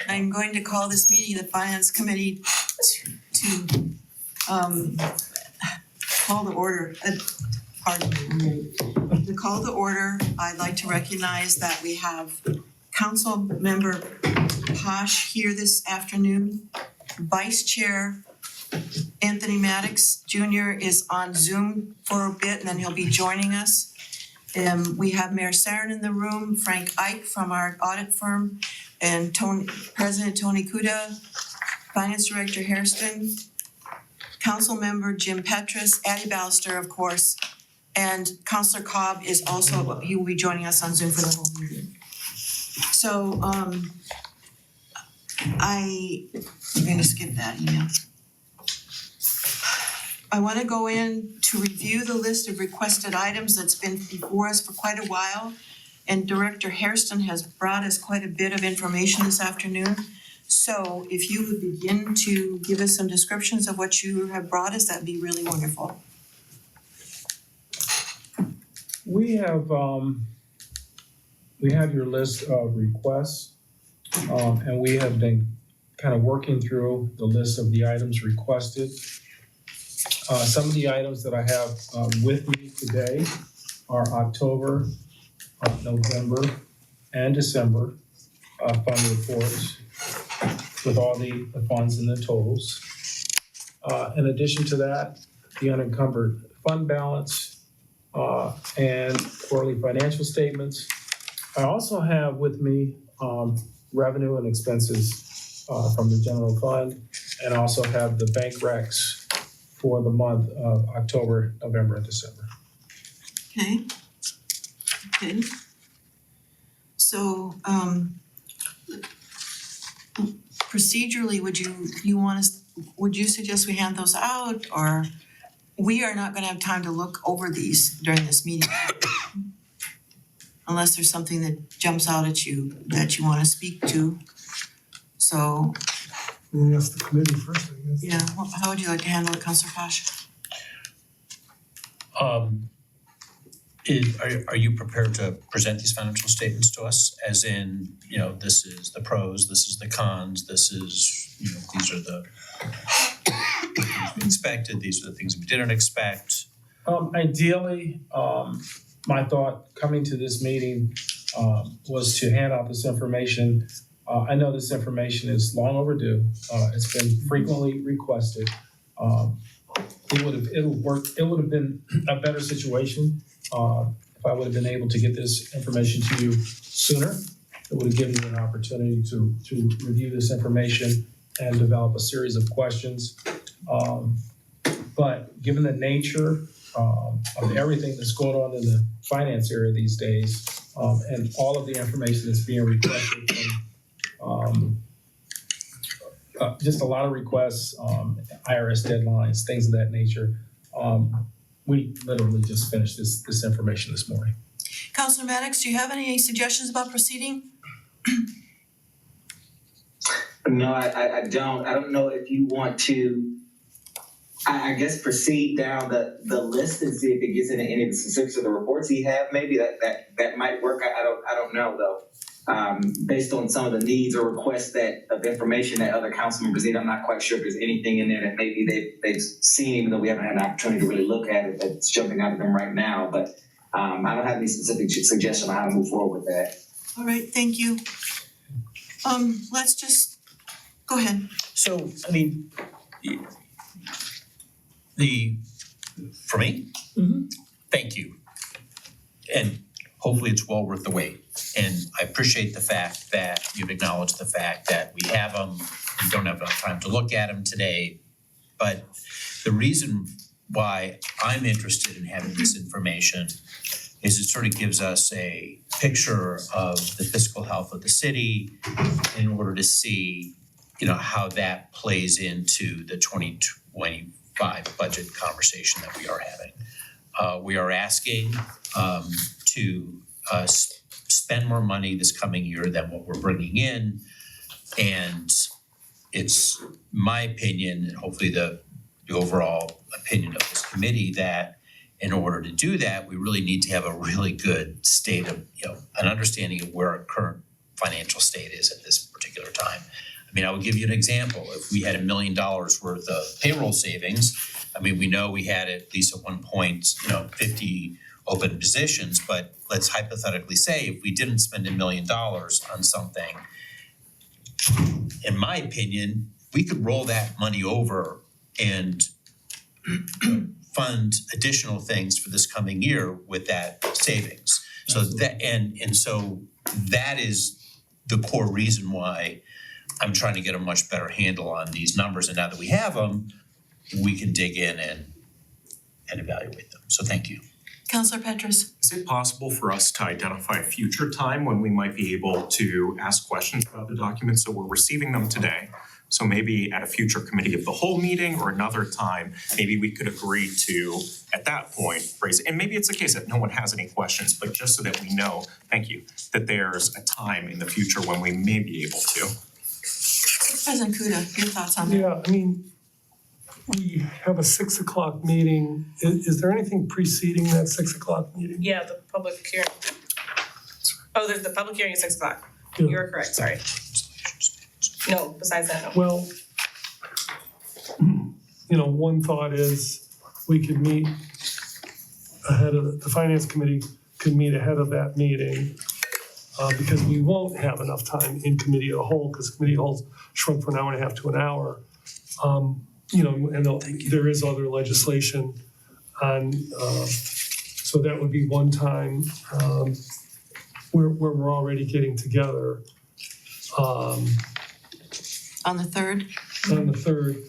I'm going to call this meeting of the Finance Committee to call to order. Pardon me. To call to order, I'd like to recognize that we have Council Member Posh here this afternoon. Vice Chair Anthony Maddox Jr. is on Zoom for a bit, and then he'll be joining us. We have Mayor Sarin in the room, Frank Ike from our audit firm, and President Tony Kuda, Finance Director Hairston, Council Member Jim Petrus, Addie Ballister, of course, and Councilor Cobb is also, he will be joining us on Zoom for the whole meeting. So I'm going to skip that email. I want to go in to review the list of requested items that's been before us for quite a while. And Director Hairston has brought us quite a bit of information this afternoon. So if you would begin to give us some descriptions of what you have brought us, that'd be really wonderful. We have your list of requests, and we have been kind of working through the list of the items requested. Some of the items that I have with me today are October, November, and December fund reports with all the funds and the totals. In addition to that, the unencumbered fund balance and quarterly financial statements. I also have with me revenue and expenses from the general fund, and also have the bank recs for the month of October, November, and December. Okay. So procedurally, would you suggest we hand those out, or we are not gonna have time to look over these during this meeting? Unless there's something that jumps out at you that you wanna speak to. So, That's the committee first, I guess. yeah, how would you like to handle it, Councilor Posh? Are you prepared to present these financial statements to us, as in, this is the pros, this is the cons, this is, these are the things we expected, these are the things we didn't expect? Ideally, my thought coming to this meeting was to hand out this information. I know this information is long overdue. It's been frequently requested. It would have been a better situation if I would have been able to get this information to you sooner. It would have given you an opportunity to review this information and develop a series of questions. But given the nature of everything that's going on in the finance area these days, and all of the information that's being requested from just a lot of requests, IRS deadlines, things of that nature. We literally just finished this information this morning. Councilor Maddox, do you have any suggestions about proceeding? No, I don't. I don't know if you want to, I guess, proceed down the list and see if it gets into any of the specifics of the reports you have. Maybe that might work. I don't know though. Based on some of the needs or requests of information that other council members need, I'm not quite sure if there's anything in there that maybe they've seen, even though we haven't had an opportunity to really look at it, that's jumping out at them right now. But I don't have any specific suggestion on how to move forward with that. All right, thank you. Let's just, go ahead. So, for me, thank you. And hopefully it's well worth the wait. And I appreciate the fact that you've acknowledged the fact that we have them, we don't have enough time to look at them today. But the reason why I'm interested in having this information is it sort of gives us a picture of the fiscal health of the city in order to see, how that plays into the 2025 budget conversation that we are having. We are asking to spend more money this coming year than what we're bringing in. And it's my opinion, and hopefully the overall opinion of this committee, that in order to do that, we really need to have a really good state of, an understanding of where our current financial state is at this particular particular time. I mean, I will give you an example. If we had $1 million worth of payroll savings, I mean, we know we had at least at one point, 50 open positions, but let's hypothetically say if we didn't spend $1 million on something, in my opinion, we could roll that money over and fund additional things for this coming year with that savings. So that so that is the core reason why I'm trying to get a much better handle on these numbers, and now that we have them, we can dig in and evaluate them. So thank you. Counselor Petrus? Is it possible for us to identify a future time when we might be able to ask questions about the documents? So we're receiving them today. So maybe at a future committee of the whole meeting or another time, maybe we could agree to, at that point, raise it. And maybe it's the case that no one has any questions, but just so that we know, thank you, that there's a time in the future when we may be able to. President Kuda, your thoughts on that? Yeah, I mean, we have a 6 o'clock meeting. Is there anything preceding that 6 o'clock meeting? Yeah, the public hearing. Oh, there's the public hearing at 6 o'clock. Yeah. You're correct, sorry. No, besides that, no. Well, one thought is we could meet ahead of, the finance committee could meet ahead of that meeting because we won't have enough time in committee of the whole, because committee of the whole shrunk from an hour and a half to an hour. And there is other legislation on, so that would be one time where we're already getting together. On the 3rd? On the 3rd,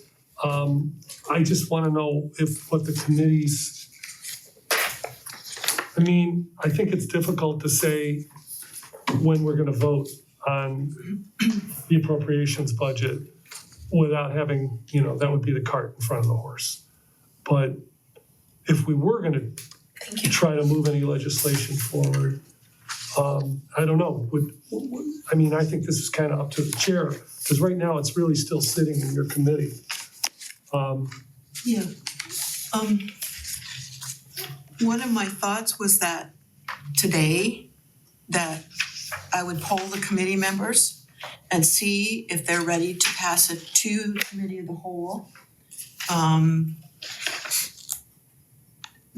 I just want to know what the committees, I mean, I think it's difficult to say when we're going to vote on the appropriations budget without having, that would be the cart in front of the horse. But if we were going to try to move any legislation forward, I don't know. I think this is kind of up to the chair, because right now it's really still sitting in your committee. Yeah. One of my thoughts was that today, that I would poll the committee members and see if they're ready to pass it to committee of the whole.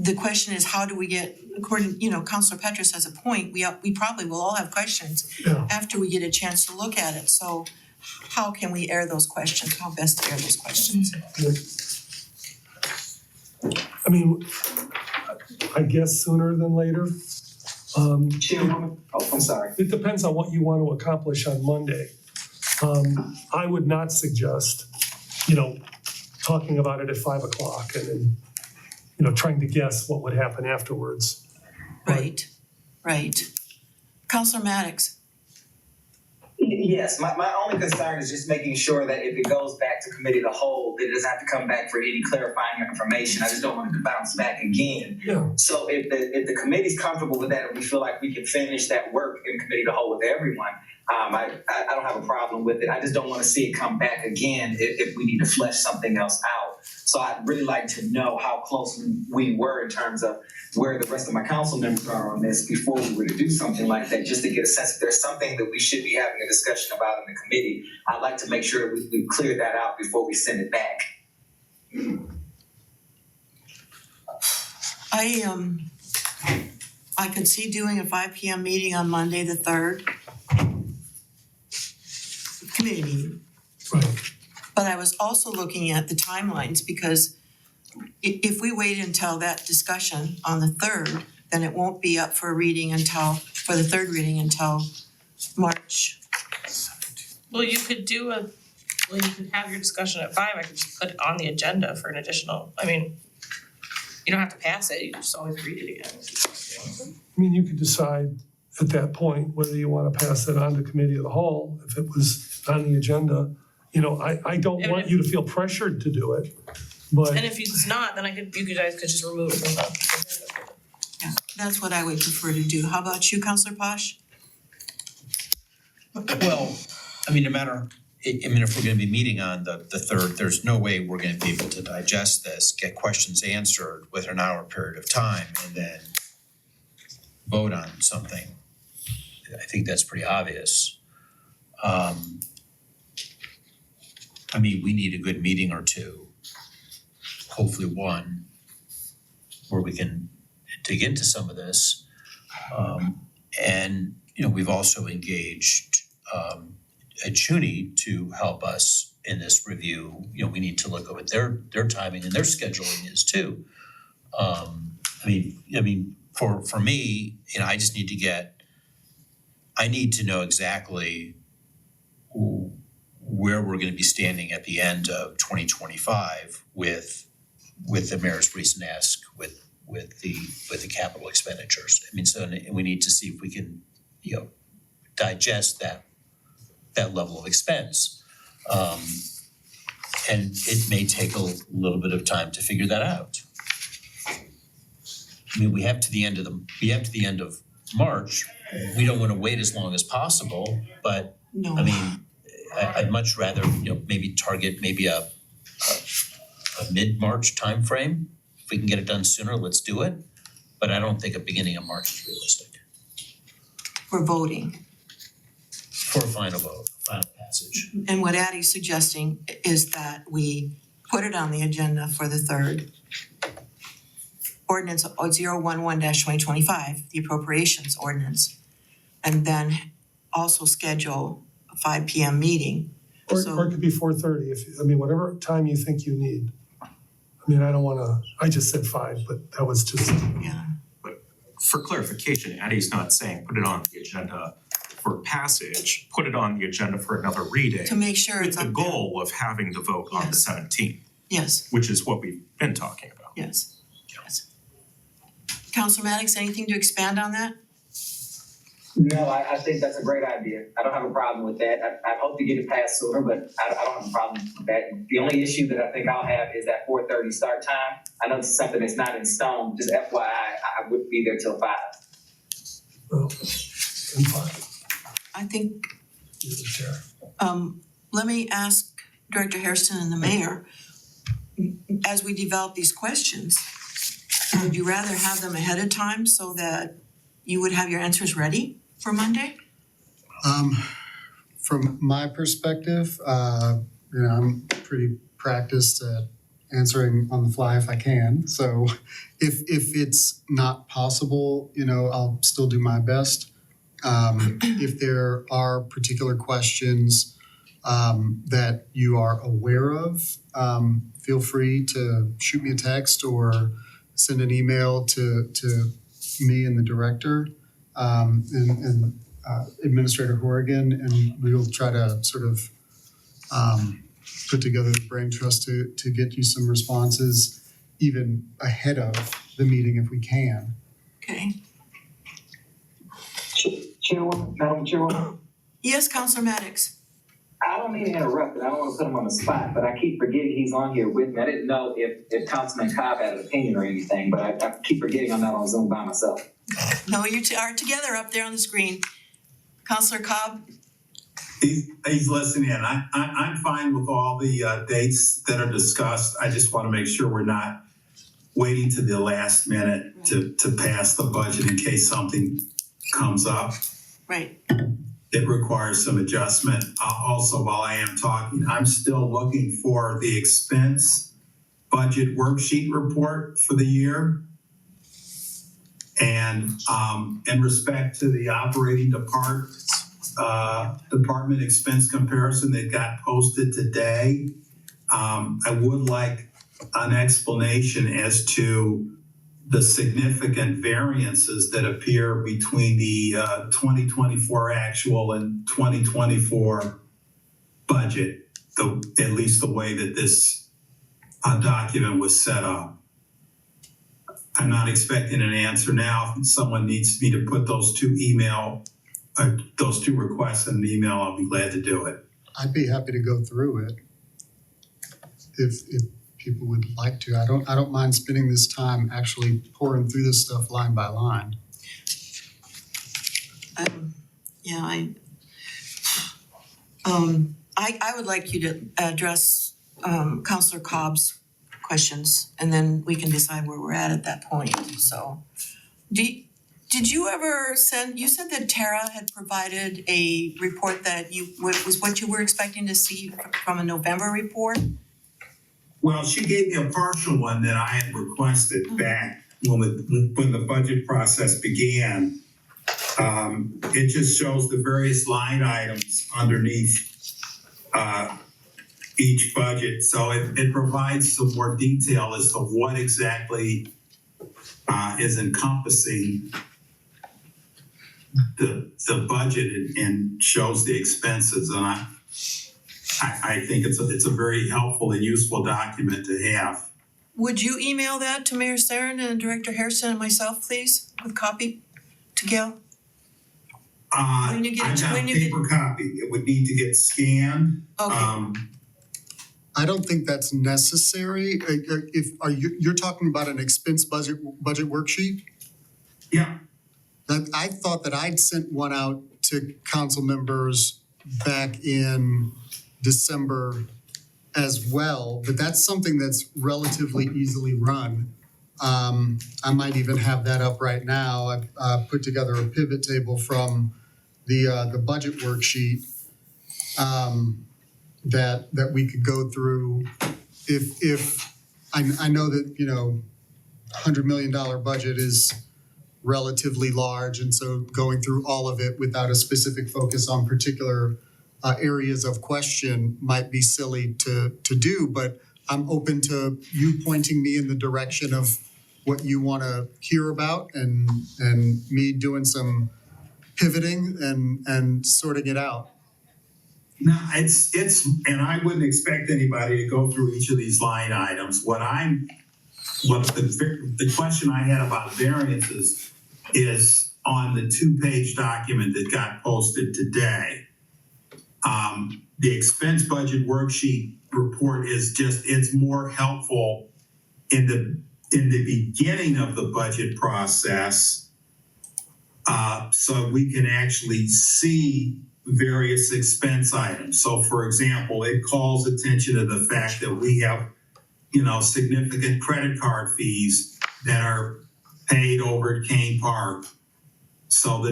The question is, how do we get, according, Counselor Petrus has a point, we probably will all have questions Yeah. after we get a chance to look at it. So how can we air those questions? How best to air those questions? I mean, I guess sooner than later. Chairwoman, I'm sorry. It depends on what you want to accomplish on Monday. I would not suggest, talking about it at 5 o'clock and then, trying to guess what would happen afterwards. Right. Counselor Maddox? Yes, my only concern is just making sure that if it goes back to committee of the whole, that it doesn't have to come back for any clarifying information. I just don't want it to bounce back again. Yeah. So if the committee's comfortable with that and we feel like we can finish that work in committee of the whole with everyone, I don't have a problem with it. I just don't want to see it come back again if we need to flesh something else out. So I'd really like to know how close we were in terms of where the rest of my council members are on this before we were to do something like that, just to get a sense if there's something that we should be having a discussion about in the committee. I'd like to make sure we clear that out before we send it back. I could see doing a 5 p.m. meeting on Monday the 3rd. Committee meeting. Right. But I was also looking at the timelines because if we wait until that discussion on the 3rd, then it won't be up for the 3rd reading until March. Well, you could you could have your discussion at 5, I could just put it on the agenda for an additional, you don't have to pass it, you just always read it again. I mean, you could decide at that point whether you want to pass it on to committee of the whole, if it was on the agenda. I don't want you to feel pressured to do it, but. And if it's not, then you guys could just remove it from the agenda. Yeah, that's what I would prefer to do. How about you, Counselor Posh? Well, no matter, if we're gonna be meeting on the 3rd, there's no way we're gonna be able to digest this, get questions answered within an hour period of time, and then vote on something. I think that's pretty obvious. I mean, we need a good meeting or two, hopefully one, where we can dig into some of this. And, you know, we've also engaged Chuni to help us in this review. You know, we need to look at what their timing and their scheduling is too. I mean, for me, you know, I just need to know exactly where we're gonna be standing at the end of 2025 with the mayor's recent ask with the capital expenditures. I mean, so we need to see if we can, you know, digest that level of expense. And it may take a little bit of time to figure that out. I mean, we have to the end of March. We don't wanna wait as long as possible, but No. I mean, I'd much rather, you know, maybe target maybe a mid-March timeframe. If we can get it done sooner, let's do it. But I don't think a beginning of March is realistic We're voting. for a final vote, final passage. And what Addie's suggesting is that we put it on the agenda for the 3rd. Ordinance 011-2025, the appropriations ordinance. And then also schedule a 5 PM meeting. Or So- it could be 4:30 whatever time you think you need. I mean, I just said 5, but that was just, Yeah, For clarification, Addie's not saying put it on the agenda for passage, put it on the agenda for another reading. to make sure With it's the up there. goal of having the vote on the Yes. 17th, Yes, which is what we've been talking about. yes, yes. Counselor Maddox, anything to expand on that? No, I think that's a great idea. I don't have a problem with that. I hope to get it passed sooner, but I don't have a problem with that. The only issue that I think I'll have is that 4:30 start time. I know it's something that's not in stone, just FYI, I wouldn't be there till 5. well, I'm fine. I think, You're the chair. let me ask Director Hairston and the mayor, as we develop these questions, would you rather have them ahead of time so that you would have your answers ready for Monday? From my perspective, I'm pretty practiced at answering on the fly if I can. So if it's not possible, I'll still do my best. If there are particular questions that you are aware of, feel free to shoot me a text or send an email to me and the director and Administrator Horrigan, and we will try to sort of put together the brain trust to get you some responses even ahead of the meeting if we can. Okay. Chairwoman, Madam Chairwoman, Yes, Counselor Maddox. I don't mean to interrupt, and I don't want to put him on the spot, but I keep forgetting he's on here with me. I didn't know if Councilman Cobb had an opinion or anything, but I keep forgetting I'm not on Zoom by myself. No, you two are together up there on the screen. Counselor Cobb? He's listening in. I'm fine with all the dates that are discussed. I just want to make sure we're not waiting to the last minute to pass the budget in case something comes up. Right. It requires some adjustment. Also, while I am talking, I'm still looking for the expense budget worksheet report for the year. And in respect to the operating department expense comparison that got posted today, I would like an explanation as to the significant variances that appear between the 2024 actual and 2024 budget, at least the way that this document was set up. I'm not expecting an answer now. If someone needs me to put those two requests in an email, I'll be glad to do it. I'd be happy to go through it if people would like to. I don't mind spending this time actually pouring through this stuff line by line. I would like you to address Counselor Cobb's questions, and then we can decide where we're at that point. So, Did you ever you said that Tara had provided a report that was what you were expecting to see from a November report? Well, she gave me a partial one that I had requested back when the budget process began. It just shows the various line items underneath each budget. So it provides some more detail as to what exactly is encompassing the budget and shows the expenses. And I think it's a very helpful and useful document to have. Would you email that to Mayor Sarin and Director Harrison and myself, please, with copy to Gail? When you get- I've got when a you get- paper copy. It would need to get scanned. Okay. I don't think that's necessary. You're talking about an expense budget worksheet? Yeah, I thought that I'd sent one out to council members back in December as well, but that's something that's relatively easily run. I might even have that up right now. I've put together a pivot table from the budget worksheet that we could go through. If I know that, $100 million budget is relatively large, and so going through all of it without a specific focus on particular areas of question might be silly to do, but I'm open to you pointing me in the direction of what you want to hear about and me doing some pivoting and sorting it out. no, it's, and I wouldn't expect anybody to go through each of these line items. The question I had about variances is on the 2-page document that got posted today. The expense budget worksheet report is it's more helpful in the beginning of the budget process, so we can actually see various expense items. So for example, it calls attention to the fact that we have, significant credit card fees that are paid over at Kane Park. So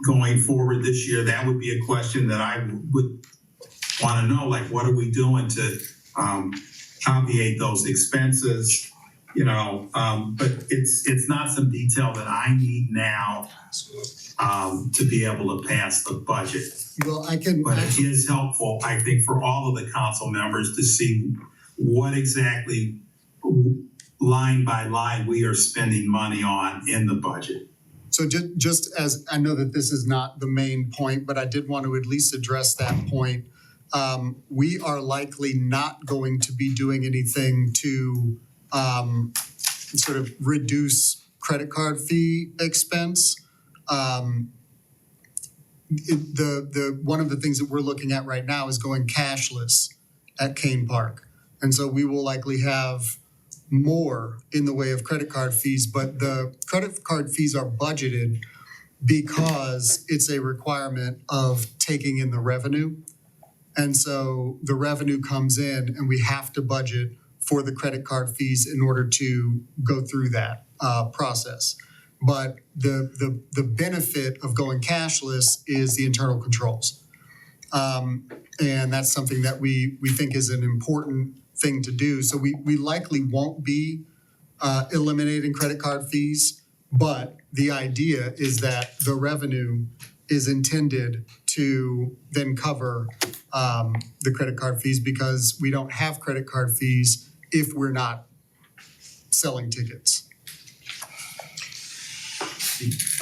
going forward this year, that would be a question that I would want to know, like, what are we doing to obviate those expenses? But it's not some detail that I need now to be able to pass the budget. Well, I can. But it is helpful, I think, for all of the council members to see what exactly line by line we are spending money on in the budget. So just as I know that this is not the main point, but I did want to at least address that point. We are likely not going to be doing anything to sort of reduce credit card fee expense. One of the things that we're looking at right now is going cashless at Kane Park. And so we will likely have more in the way of credit card fees, but the credit card fees are budgeted because it's a requirement of taking in the revenue. And so the revenue comes in and we have to budget for the credit card fees in order to go through that process. But the benefit of going cashless is the internal controls. And that's something that we think is an important thing to do. So we likely won't be eliminating credit card fees, but the idea is that the revenue is intended to then cover the credit card fees, because we don't have credit card fees if we're not selling tickets.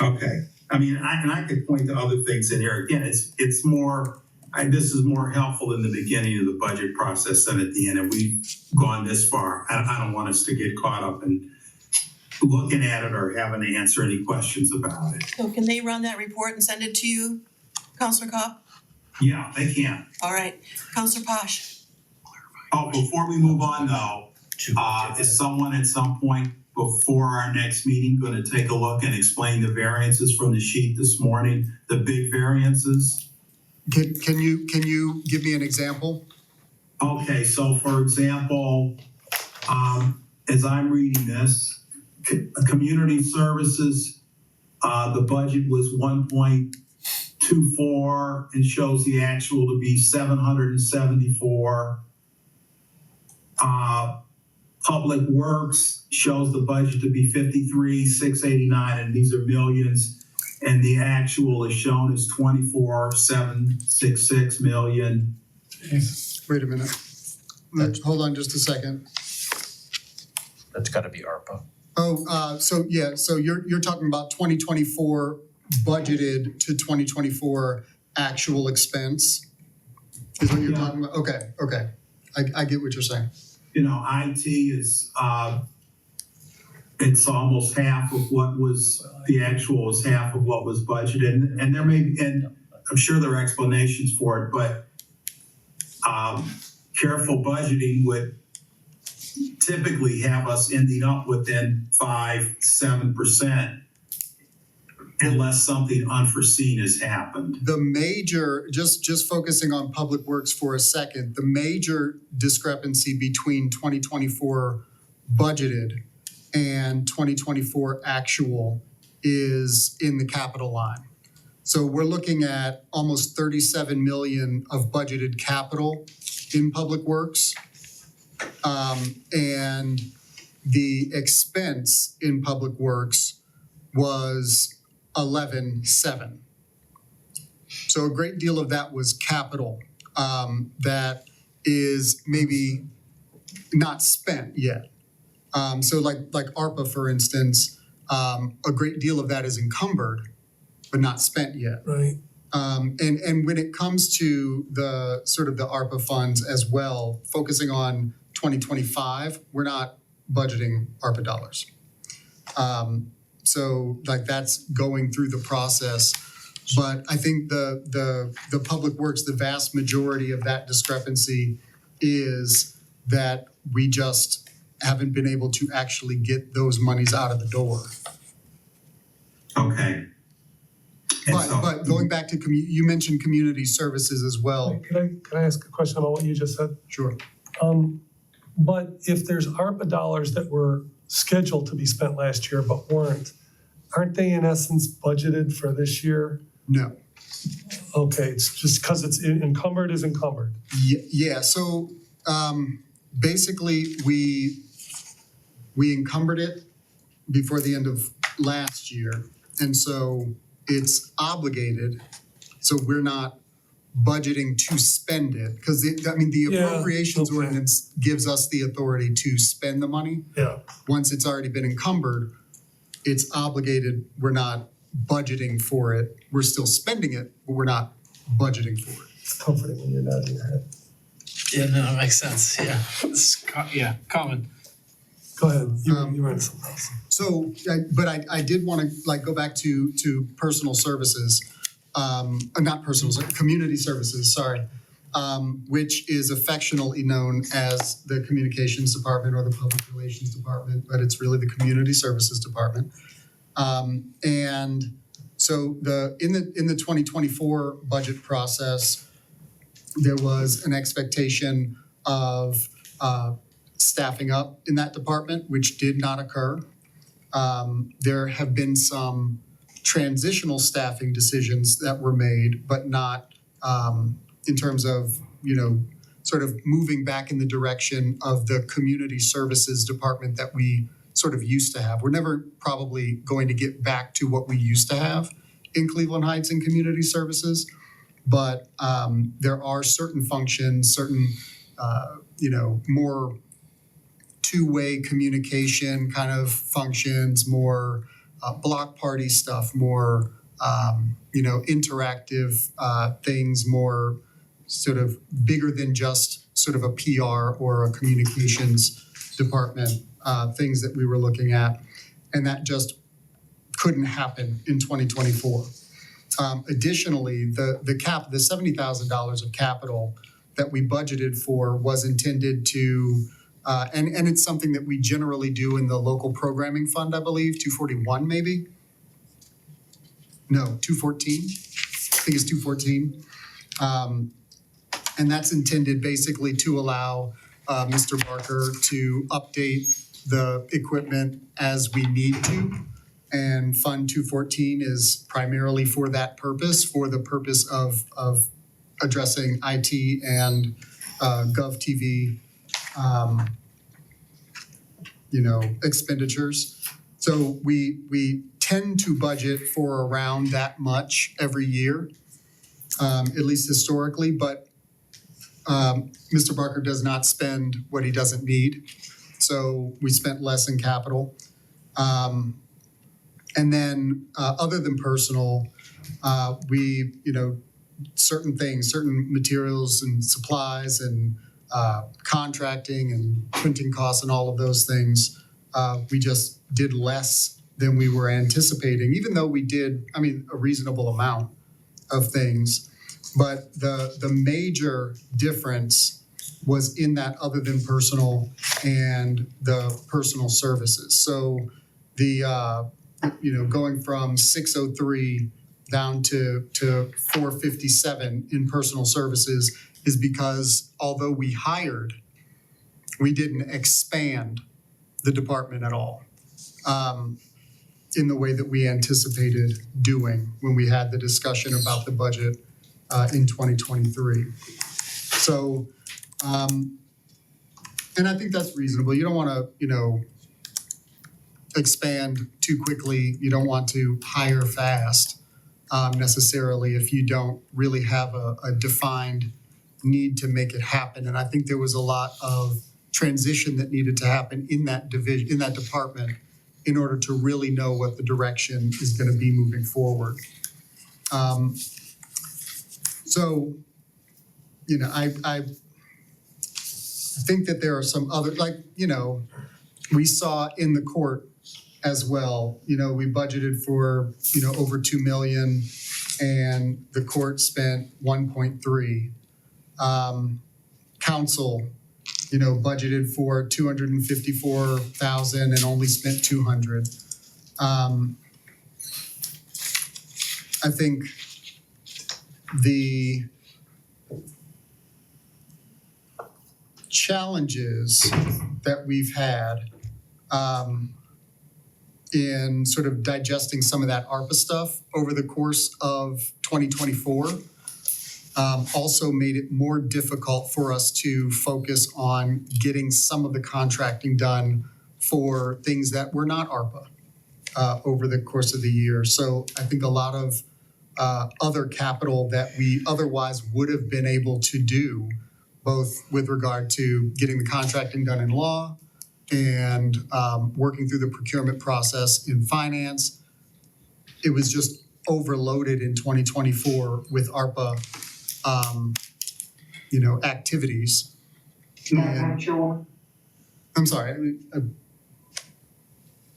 Okay, I could point to other things in here. Again, it's more, this is more helpful in the beginning of the budget process than at the end, and we've gone this far. I don't want us to get caught up in looking at it or having to answer any questions about it. So can they run that report and send it to you, Counselor Cobb? Yeah, they can. All right, Counselor Posh. Oh, before we move on though, is someone at some point before our next meeting gonna take a look and explain the variances from the sheet this morning, the big variances? Can you give me an example? Okay, so for example, as I'm reading this, community services The budget was 1.24 and shows the actual to be 774. Public Works shows the budget to be 53,689, and these are millions. And the actual is shown as 24,766 million. Wait a minute. Hold on just a second. That's gotta be ARPA. So you're talking about 2024 budgeted to 2024 actual expense? Is what you're Yeah. talking about? Okay. I get what you're saying. You know, IT is, it's almost half of what was, the actual is half of what was budgeted. And there may be, and I'm sure there are explanations for it, but careful budgeting would typically have us ending up within 5-7%, unless something unforeseen has happened. The major, just focusing on Public Works for a second, the major discrepancy between 2024 budgeted and 2024 actual is in the capital line. So we're looking at almost 37 million of budgeted capital in Public Works. And the expense in Public Works was 11.7. So a great deal of that was capital that is maybe not spent yet. So like ARPA, for instance, a great deal of that is encumbered, but not spent yet. Right. And when it comes to the sort of the ARPA funds as well, focusing on 2025, we're not budgeting ARPA dollars. So like that's going through the process. But I think the Public Works, the vast majority of that discrepancy is that we just haven't been able to actually get those monies out of the door. Okay. And so- But going back to, you mentioned community services as well. Can I ask a question about what you just said? Sure. But if there's ARPA dollars that were scheduled to be spent last year but weren't, aren't they in essence budgeted for this year? No. Okay, it's just because it's encumbered is encumbered. Yeah, so basically we encumbered it before the end of last year. And so it's obligated, so we're not budgeting to spend it. Because the Yeah, appropriations okay. ordinance gives us the authority to spend the money. Yeah. Once it's already been encumbered, it's obligated, we're not budgeting for it. We're still spending it, but we're not budgeting for it. It's comforting when you're nodding your head. Yeah, no, that makes sense, yeah. Common. Go ahead, you were in something else. So, I did want to go back to personal services, community services, sorry, which is affectionately known as the communications department or the public relations department, but it's really the community services department. And so in the 2024 budget process, there was an expectation of staffing up in that department, which did not occur. There have been some transitional staffing decisions that were made, but not in terms of, sort of moving back in the direction of the community services department that we sort of used to have. We're never probably going to get back to what we used to have in Cleveland Heights in community services, but there are certain functions, more two-way communication kind of functions, more block party stuff, more interactive things, more sort of bigger than just sort of a PR or a communications department, things that we were looking at, and that just couldn't happen in 2024. Additionally, the $70,000 of capital that we budgeted for was intended to, and it's something that we generally do in the local programming fund, I believe, 241 maybe? No, 214? I think it's 214. And that's intended basically to allow Mr. Barker to update the equipment as we need to. And Fund 214 is primarily for that purpose, for the purpose of addressing IT and GovTV, expenditures. So we tend to budget for around that much every year, at least historically, but Mr. Barker does not spend what he doesn't need. So we spent less in capital. And then other than personal, we, certain things, certain materials and supplies and contracting and printing costs and all of those things, we just did less than we were anticipating, even though we did, a reasonable amount of things. But the major difference was in that other than personal and the personal services. So the, going from 603 down to 457 in personal services is because although we hired, we didn't expand the department at all in the way that we anticipated doing when we had the discussion about the budget in 2023. So, and I think that's reasonable. You don't want to, expand too quickly. You don't want to hire fast necessarily if you don't really have a defined need to make it happen. And I think there was a lot of transition that needed to happen in that division, in that department, in order to really know what the direction is going to be moving forward. So, I think that there are some other, we saw in the court as well, we budgeted for, over 2 million and the court spent 1.3. Council, budgeted for 254,000 and only spent 200. I think the challenges that we've had in sort of digesting some of that ARPA stuff over the course of 2024 also made it more difficult for us to focus on getting some of the contracting done for things that were not ARPA over the course of the year. So I think a lot of other capital that we otherwise would have been able to do, both with regard to getting the contracting done in law and working through the procurement process in finance, it was just overloaded in 2024 with ARPA, activities. Madam Chairwoman? I'm sorry.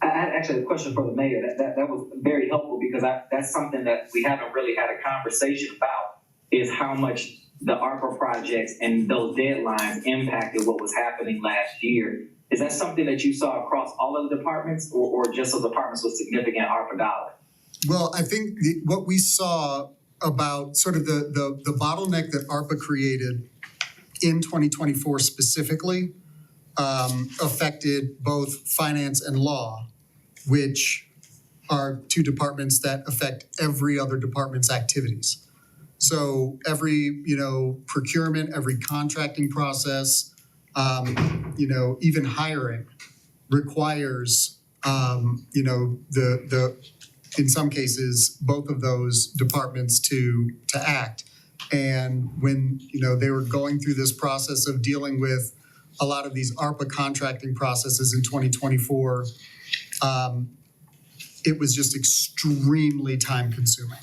I had actually a question for the mayor. That was very helpful because that's something that we haven't really had a conversation about, is how much the ARPA projects and those deadlines impacted what was happening last year. Is that something that you saw across all of the departments or just those departments with significant ARPA dollars? Well, I think what we saw about sort of the bottleneck that ARPA created in 2024 specifically affected both finance and law, which are two departments that affect every other department's activities. So every, procurement, every contracting process, even hiring requires, in some cases, both of those departments to act. And when, they were going through this process of dealing with a lot of these ARPA contracting processes in 2024, it was just extremely time consuming.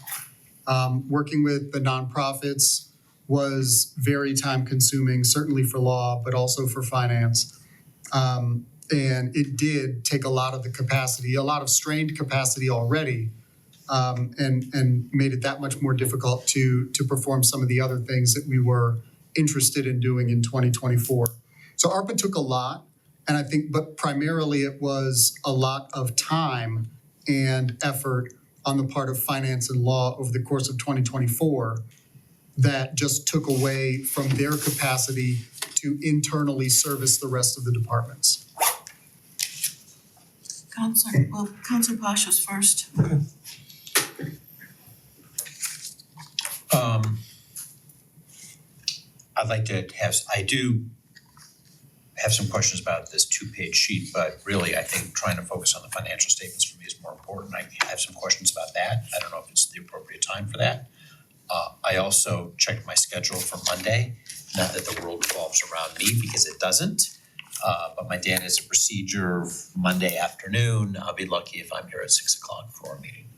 Working with the nonprofits was very time consuming, certainly for law, but also for finance. And it did take a lot of the capacity, a lot of strained capacity already, and made it that much more difficult to perform some of the other things that we were interested in doing in 2024. So ARPA took a lot, and I think, but primarily it was a lot of time and effort on the part of finance and law over the course of 2024 that just took away from their capacity to internally service the rest of the departments. Counselor Bosch was first. I'd like to I do have some questions about this two-page sheet, but really I think trying to focus on the financial statements for me is more important. I have some questions about that. I don't know if it's the appropriate time for that. I also checked my schedule for Monday, not that the world revolves around me because it doesn't. But my dad has a procedure Monday afternoon. I'll be lucky if I'm here at 6 o'clock for our meeting.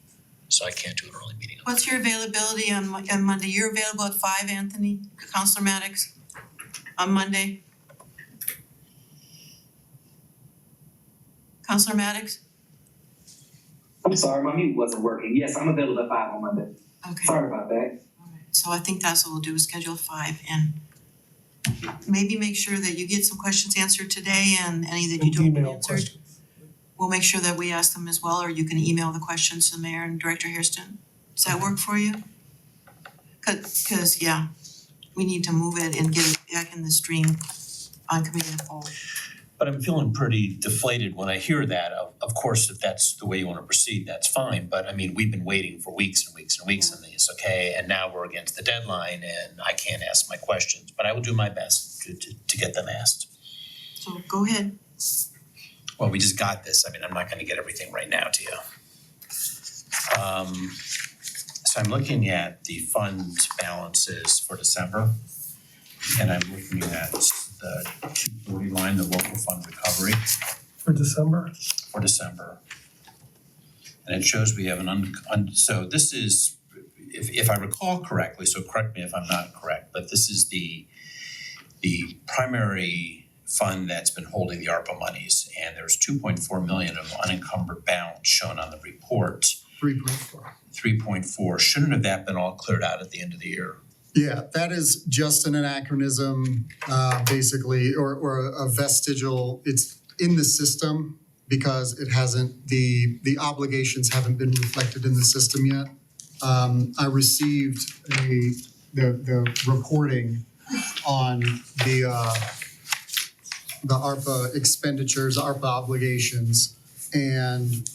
So I can't do an early meeting. What's your availability on Monday? You're available at 5, Anthony? Counselor Maddox? On Monday? Counselor Maddox? I'm sorry, my mute wasn't working. Yes, I'm available at 5 on Monday. Okay. Sorry about that. Alright, so I think that's what we'll do, is schedule 5 and maybe make sure that you get some questions answered today and any that you don't get Email answered. questions. We'll make sure that we ask them as well, or you can email the questions to the mayor and Director Hairston. Does that work for you? Cause yeah, we need to move it and get it back in the stream on committee of the whole. But I'm feeling pretty deflated when I hear that. Of course, if that's the way you wanna proceed, that's fine. But I mean, we've been waiting for weeks and weeks and weeks on these, okay? And now we're against the deadline and I can't ask my questions, but I will do my best to get them asked. So go ahead. Well, we just got this. I mean, I'm not gonna get everything right now to you. So I'm looking at the fund balances for December. And I'm looking at the 240 line, the local fund recovery For December? for December. And it shows we have so this is, if I recall correctly, so correct me if I'm not correct, but this is the primary fund that's been holding the ARPA monies, and there's 2.4 million of unencumbered balance shown on the report. 3.4. 3.4, shouldn't have that been all cleared out at the end of the year? Yeah, that is just an anachronism, basically, or a vestigial, it's in the system because it hasn't, the obligations haven't been reflected in the system yet. I received the reporting on the ARPA expenditures, ARPA obligations, and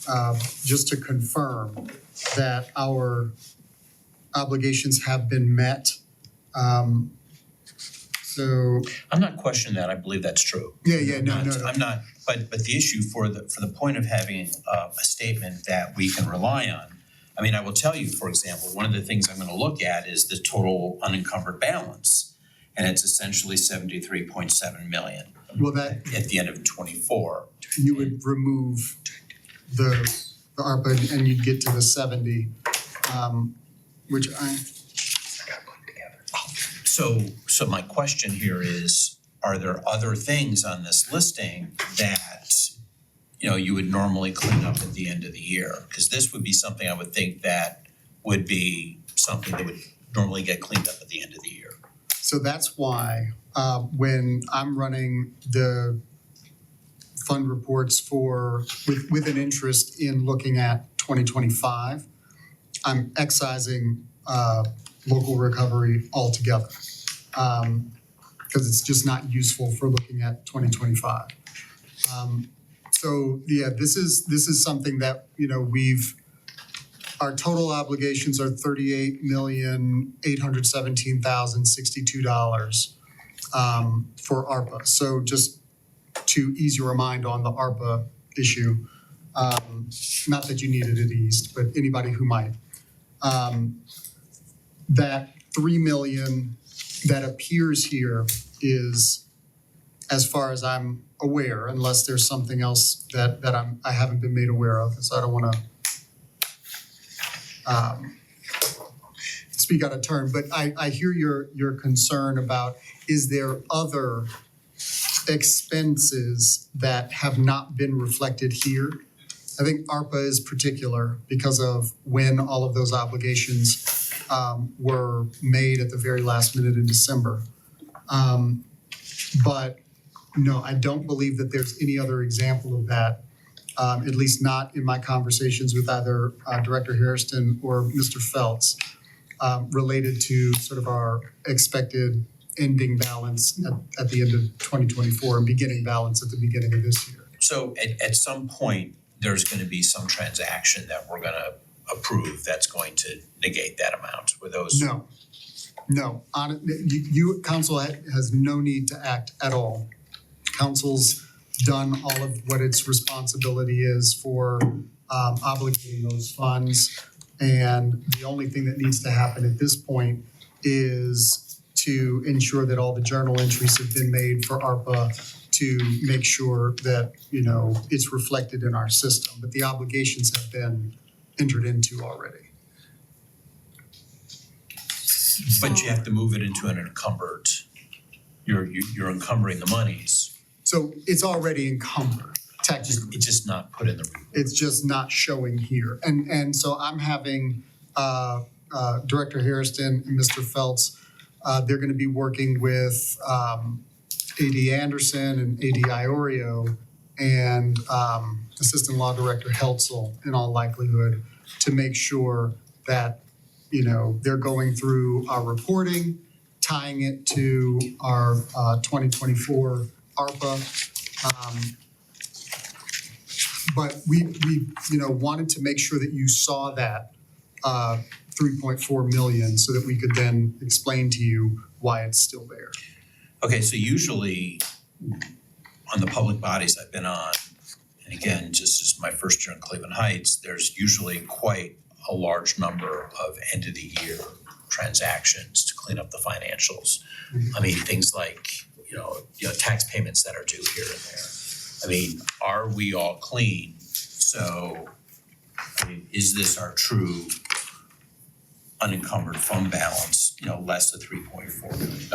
just to confirm that our obligations have been met. So I'm not questioning that, I believe that's true. no. I'm not, but the issue for the point of having a statement that we can rely on, I mean, I will tell you, for example, one of the things I'm gonna look at is the total unencumbered balance. And it's essentially 73.7 million Well, that at the end of '24. you would remove the ARPA and you'd get to the 70, which So my question here is, are there other things on this listing that, you know, you would normally clean up at the end of the year? Because this would be something I would think that would be something that would normally get cleaned up at the end of the year. So that's why when I'm running the fund reports with an interest in looking at 2025, I'm excising local recovery altogether because it's just not useful for looking at 2025. So yeah, this is something that, you know, our total obligations are $38,817,062 for ARPA. So just to ease your mind on the ARPA issue, not that you needed it eased, but anybody who might. That 3 million that appears here is, as far as I'm aware, unless there's something else that I haven't been made aware of, so I don't wanna speak out of turn, but I hear your concern about, is there other expenses that have not been reflected here? I think ARPA is particular because of when all of those obligations were made at the very last minute in December. But no, I don't believe that there's any other example of that, at least not in my conversations with either Director Hairston or Mr. Feltz, related to sort of our expected ending balance at the end of 2024 and beginning balance at the beginning of this year. So at some point, there's gonna be some transaction that we're gonna approve that's going to negate that amount with those? No, you, council has no need to act at all. Council's done all of what its responsibility is for obligating those funds. And the only thing that needs to happen at this point is to ensure that all the journal entries have been made for ARPA to make sure that, you know, it's reflected in our system. But the obligations have been entered into already. But you have to move it into an encumbered, you're encumbering the monies, So it's already encumbered, technically. it's just not put in the report. It's just not showing here. And so I'm having Director Hairston and Mr. Feltz, they're gonna be working with AD Anderson and AD Iorio and Assistant Law Director Heltzel in all likelihood to make sure that, you know, they're going through our reporting, tying it to our 2024 ARPA. But we you know wanted to make sure that you saw that 3.4 million so that we could then explain to you why it's still there. Okay, so usually on the public bodies I've been on, and again, just as my first year in Cleveland Heights, there's usually quite a large number of end of the year transactions to clean up the financials. I mean, things like, you know, tax payments that are due here and there. I mean, are we all clean? So, I mean, is this our true unencumbered fund balance, you know, less than $3.4 million?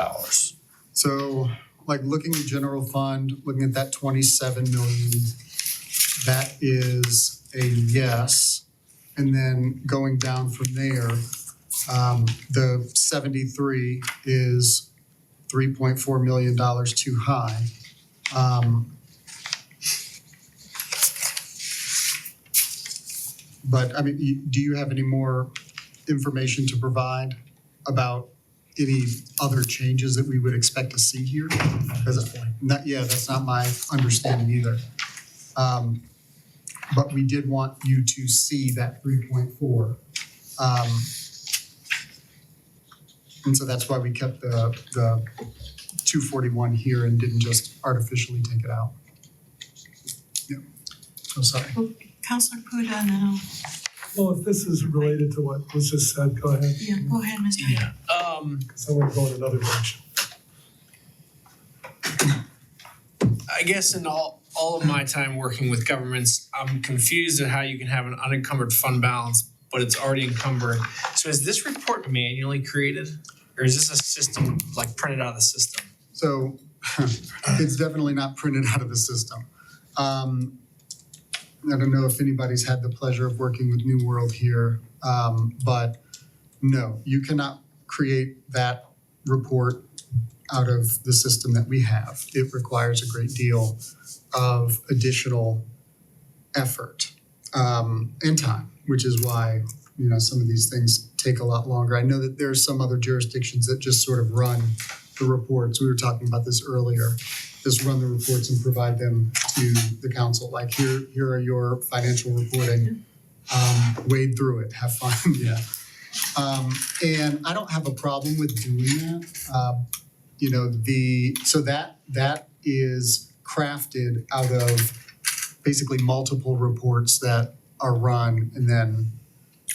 So like looking at general fund, looking at that 27 million, that is a yes. And then going down from there, the 73 is $3.4 million too high. But I mean, do you have any more information to provide about any other changes that we would expect to see here? Because that's not my understanding either. But we did want you to see that 3.4. And so that's why we kept the 241 here and didn't just artificially take it out. Yeah. Oh, sorry. Councilor Puda now. Well, if this is related to what was just said, go ahead. Yeah, go ahead, Mr. Hager. So I'm gonna go in another direction. I guess in all of my time working with governments, I'm confused at how you can have an unencumbered fund balance, but it's already encumbered. So is this report manually created? Or is this a system, like printed out of the system? So it's definitely not printed out of the system. I don't know if anybody's had the pleasure of working with New World here, but no, you cannot create that report out of the system that we have. It requires a great deal of additional effort and time, which is why, you know, some of these things take a lot longer. I know that there's some other jurisdictions that just sort of run the reports. We were talking about this earlier. Just run the reports and provide them to the council. Like here are your financial reporting. Wade through it, have fun. Yeah. And I don't have a problem with doing that. You know, so that is crafted out of basically multiple reports that are run and then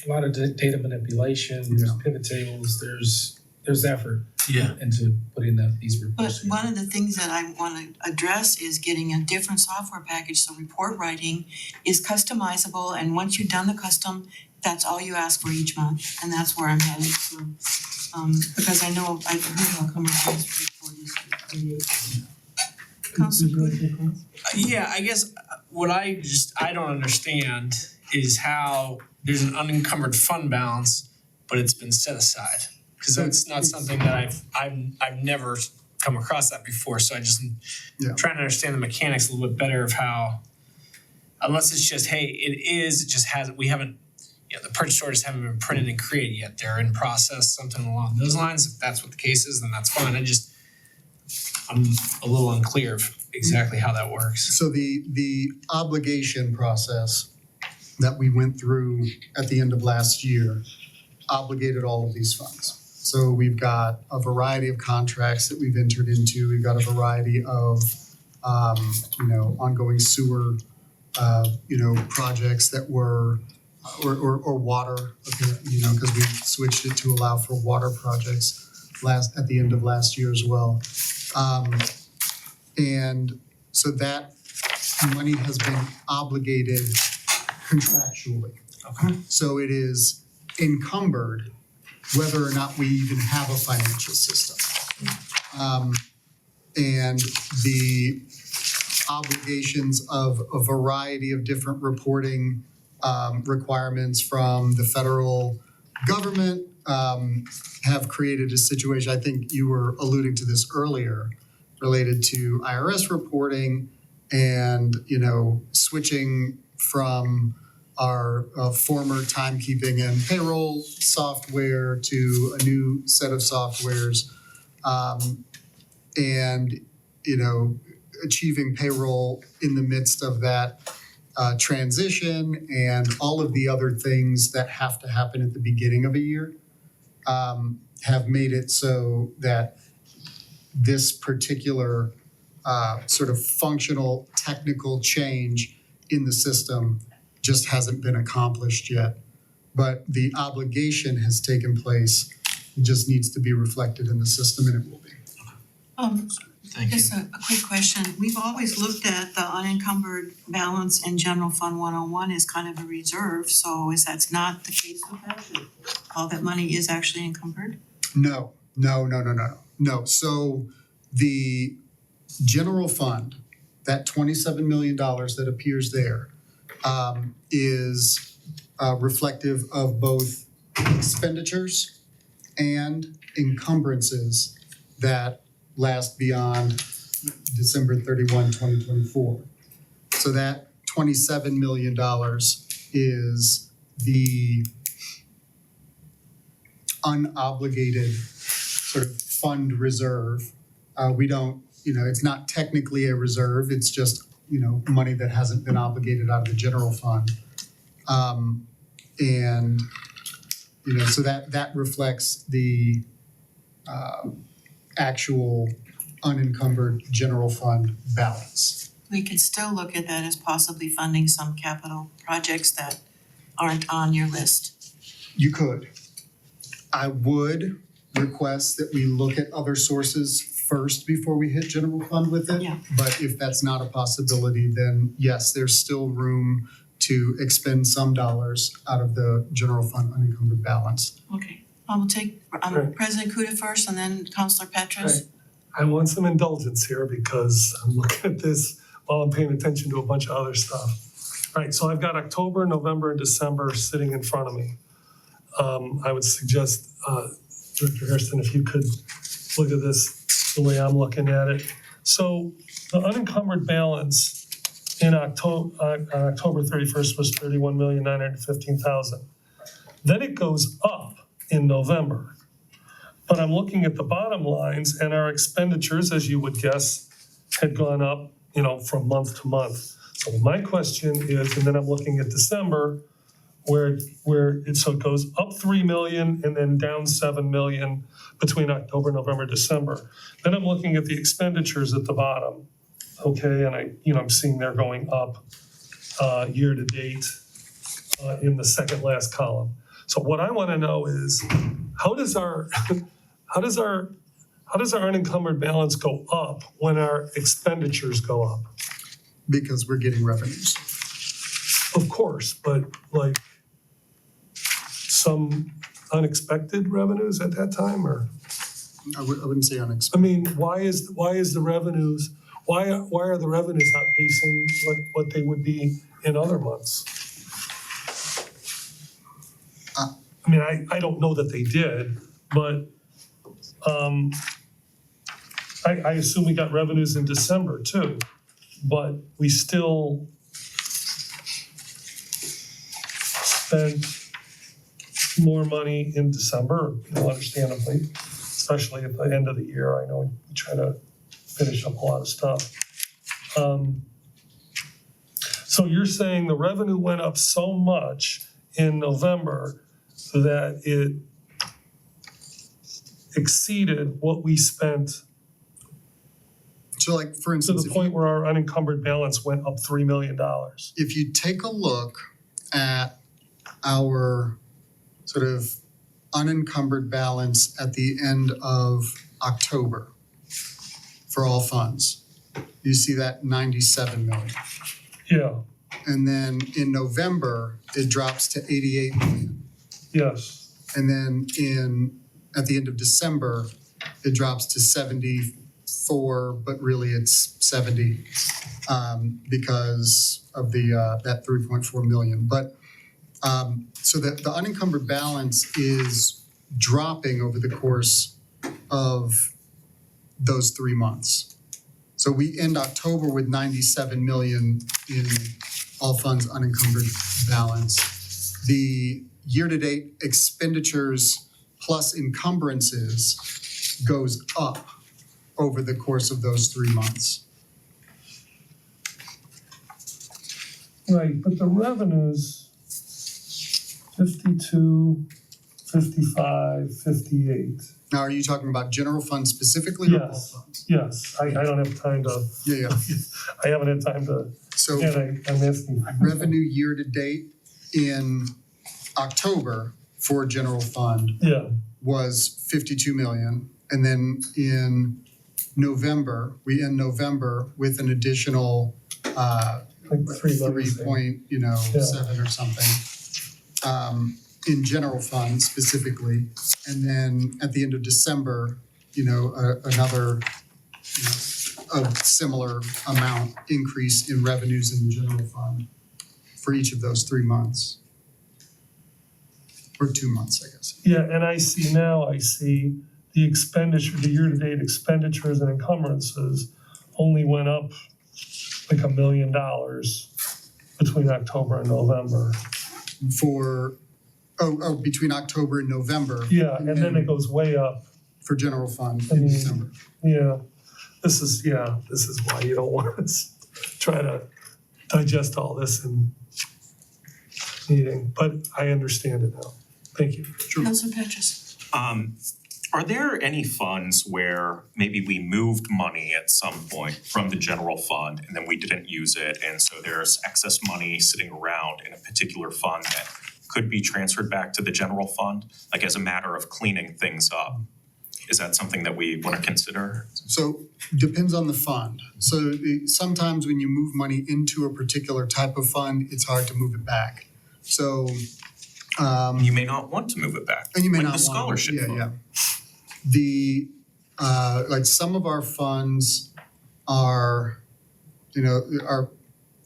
A lot of data manipulation, there's pivot tables, there's effort into putting these But reports together. one of the things that I want to address is getting a different software package, so report writing is customizable, and once you've done the custom, that's all you ask for each month, and that's where I'm headed, so. Because I know I've heard how commercial this report is. Councilor Puda? Yeah, I guess what I don't understand is how there's an unencumbered fund balance, but it's been set aside. Cause that's not something that I've never come across that before, so I just trying to understand the mechanics a little bit better of how, unless it's just, hey, it just hasn't, we haven't, you know, the purchase orders haven't been printed and created yet, they're in process, something along those lines. If that's what the case is, then that's fine. I'm a little unclear exactly how that works. So the obligation process that we went through at the end of last year obligated all of these funds. So we've got a variety of contracts that we've entered into. We've got a variety of, ongoing sewer, projects that were, or water, because we switched it to allow for water projects at the end of last year as well. And so that money has been obligated contractually. Okay. So it is encumbered whether or not we even have a financial system. And the obligations of a variety of different reporting requirements from the federal government have created a situation, I think you were alluding to this earlier, related to IRS reporting and, switching from our former timekeeping and payroll software to a new set of softwares, and achieving payroll in the midst of that transition and all of the other things that have to happen at the beginning of a year have made it so that this particular sort of functional technical change in the system just hasn't been accomplished yet. But the obligation has taken place. It just needs to be reflected in the system, and it will be. Thank you. Just a quick question. We've always looked at the unencumbered balance in General Fund 101 as kind of a reserve, so is that not the case with that? That all that money is actually encumbered? No. So the general fund, that $27 million that appears there, is reflective of both expenditures and encumbrances that last beyond December 31, 2024. So that $27 million is the unobligated sort of fund reserve. We don't, it's not technically a reserve, it's just, money that hasn't been obligated out of the general fund. So that reflects the actual unencumbered general fund balance. We could still look at that as possibly funding some capital projects that aren't on your list. You could. I would request that we look at other sources first before we hit general fund with it. Yeah. But if that's not a possibility, then yes, there's still room to expend some dollars out of the general fund unencumbered balance. Okay, I will take Right. President Kuda first and then Councilor Petrus. I want some indulgence here because I'm looking at this while I'm paying attention to a bunch of other stuff. All right, so I've got October, November, and December sitting in front of me. I would suggest, Director Hairston, if you could look at this the way I'm looking at it. So the unencumbered balance in October 31st was $31,915,000. Then it goes up in November. But I'm looking at the bottom lines and our expenditures, as you would guess, had gone up, from month to month. So my question is, and then I'm looking at December, where it goes up 3 million and then down 7 million between October, November, December. Then I'm looking at the expenditures at the bottom, okay, and I'm seeing they're going up year to date in the second last column. So what I want to know is, how does our unencumbered balance go up when our expenditures go up? Because we're getting revenues. Of course, but like some unexpected revenues at that time, or? I wouldn't say unexpected. I mean, why are the revenues outpacing what they would be in other months? I mean, I don't know that they did, but I assume we got revenues in December too, but we still spent more money in December, understandably, especially at the end of the year. I know we try to finish up a lot of stuff. So you're saying the revenue went up so much in November that it exceeded what we spent So like, for to instance, the point where our unencumbered balance went up $3 million. if you take a look at our sort of unencumbered balance at the end of October for all funds, you see that 97 million. Yeah, And then in November, it drops to 88 million. yes, And then at the end of December, it drops to 74, but really it's 70 because of that 3.4 million. But so that the unencumbered balance is dropping over the course of those 3 months. So we end October with 97 million in all funds unencumbered balance. The year-to-date expenditures plus encumbrances goes up over the course of those 3 months. right, but the revenues, 52, 55, 58. Now, are you talking about general fund specifically or all Yes. funds? Yes, I don't have time to, Yeah. I haven't had time to, So and I'm asking. revenue year-to-date in October for general fund Yeah, was 52 million. And then in November, we end November with an additional like 3 million. 7 or something in general fund specifically. And then at the end of December, another a similar amount increase in revenues in the general fund for each of those 3 months. Or 2 months, I guess. Yeah, and I see the expenditure, the year-to-date expenditures and encumbrances only went up like $1 million between October and November. Between October and November. Yeah, and then it goes way up. For general fund I in mean, December. Yeah, this is why you don't want to try to digest all this in meeting, but I understand it now. Thank you. Councilor Petrus. Are there any funds where maybe we moved money at some point from the general fund and then we didn't use it, and so there's excess money sitting around in a particular fund that could be transferred back to the general fund, like as a matter of cleaning things up? Is that something that we want to consider? So depends on the fund. So sometimes when you move money into a particular type of fund, it's hard to move it back. So You may not want to move it back. and you may Like not the want. scholarship fund. Yeah. The like some of our funds are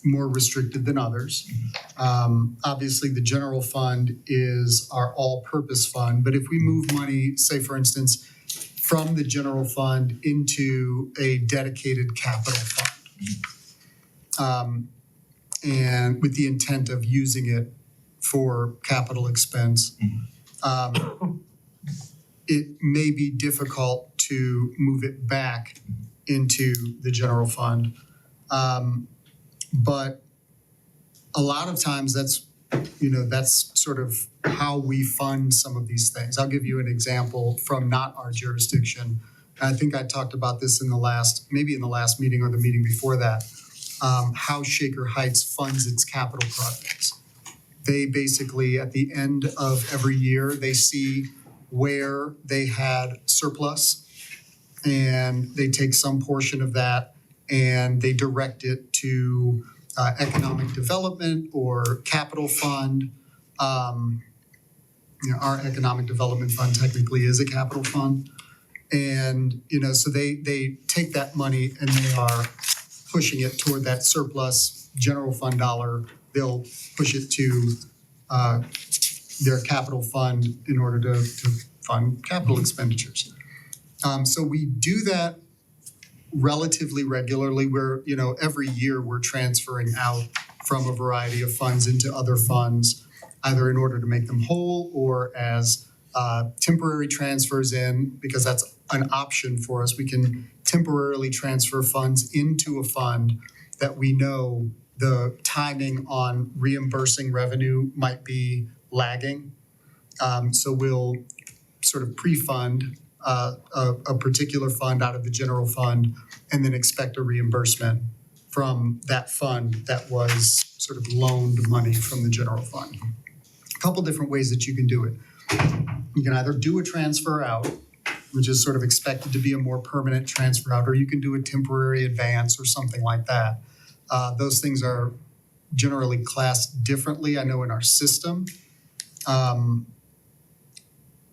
more restricted than others. Obviously, the general fund is our all-purpose fund, but if we move money, say for instance, from the general fund into a dedicated capital fund, and with the intent of using it for capital expense, it may be difficult to move it back into the general fund. But a lot of times that's sort of how we fund some of these things. I'll give you an example from not our jurisdiction. I think I talked about this in the last meeting or the meeting before that, how Shaker Heights funds its capital projects. They basically, at the end of every year, they see where they had surplus and they take some portion of that and they direct it to economic development or capital fund. Our economic development fund technically is a capital fund. And, so they take that money and they are pushing it toward that surplus general fund dollar. They'll push it to their capital fund in order to fund capital expenditures. So we do that relatively regularly where, every year we're transferring out from a variety of funds into other funds, either in order to make them whole or as temporary transfers in, because that's an option for us. We can temporarily transfer funds into a fund that we know the timing on reimbursing revenue might be lagging. So we'll sort of pre-fund a particular fund out of the general fund and then expect a reimbursement from that fund that was sort of loaned money from the general fund. A couple different ways that you can do it. You can either do a transfer out, which is sort of expected to be a more permanent transfer out, or you can do a temporary advance or something like that. Those things are generally classed differently, I know, in our system.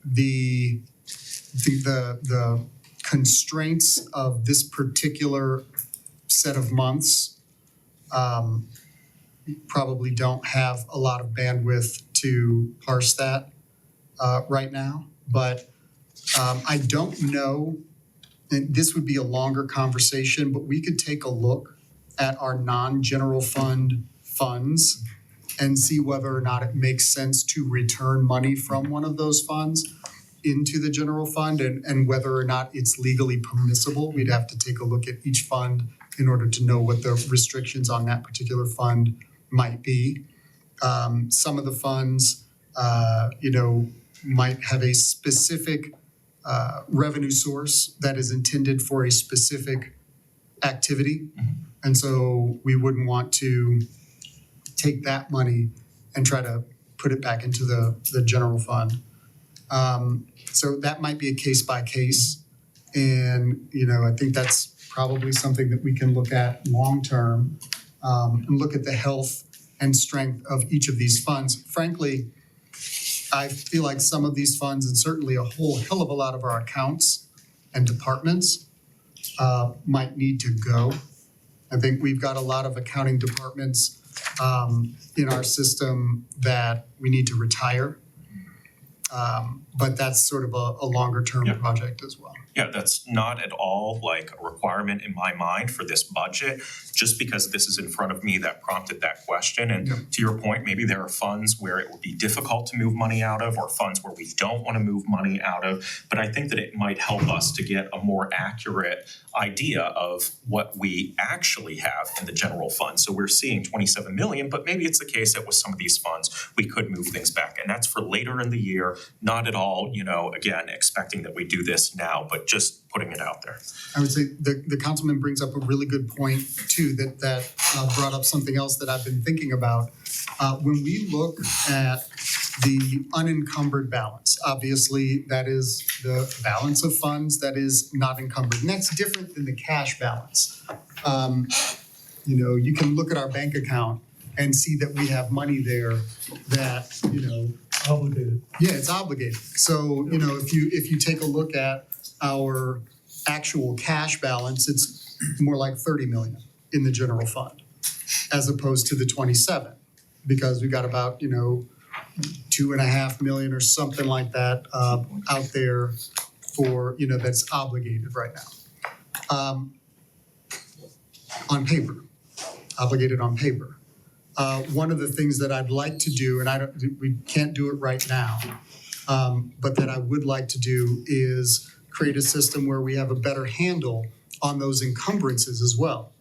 The constraints of this particular set of months probably don't have a lot of bandwidth to parse that right now. But I don't know, and this would be a longer conversation, but we could take a look at our non-general fund funds and see whether or not it makes sense to return money from one of those funds into the general fund and whether or not it's legally permissible. We'd have to take a look at each fund in order to know what the restrictions on that particular fund might be. Some of the funds, might have a specific revenue source that is intended for a specific activity. And so we wouldn't want to take that money and try to put it back into the general fund. So that might be a case by case. And, I think that's probably something that we can look at long-term and look at the health and strength of each of these funds. Frankly, I feel like some of these funds, and certainly a whole hell of a lot of our accounts and departments might need to go. I think we've got a lot of accounting departments in our system that we need to retire. But that's sort of a longer term project as well. Yeah, that's not at all like a requirement in my mind for this budget, just because this is in front of me that prompted that question. And to your point, maybe there are funds where it would be difficult to move money out of, or funds where we don't want to move money out of. But I think that it might help us to get a more accurate idea of what we actually have in the general fund. So we're seeing 27 million, but maybe it's the case that with some of these funds, we could move things back. And that's for later in the year, not at all, again, expecting that we do this now, but just putting it out there. I would say the councilman brings up a really good point too, that brought up something else that I've been thinking about. When we look at the unencumbered balance, obviously that is the balance of funds that is not encumbered, and that's different than the cash balance. You can look at our bank account and see that we have money there that, Obligated. yeah, it's obligated. So, if you take a look at our actual cash balance, it's more like 30 million in the general fund as opposed to the 27, because we got about, 2.5 million or something like that out there for, that's obligated right now. On paper, obligated on paper. One of the things that I'd like to do, and we can't do it right now, but that I would like to do is create a system where we have a better handle on those encumbrances as well.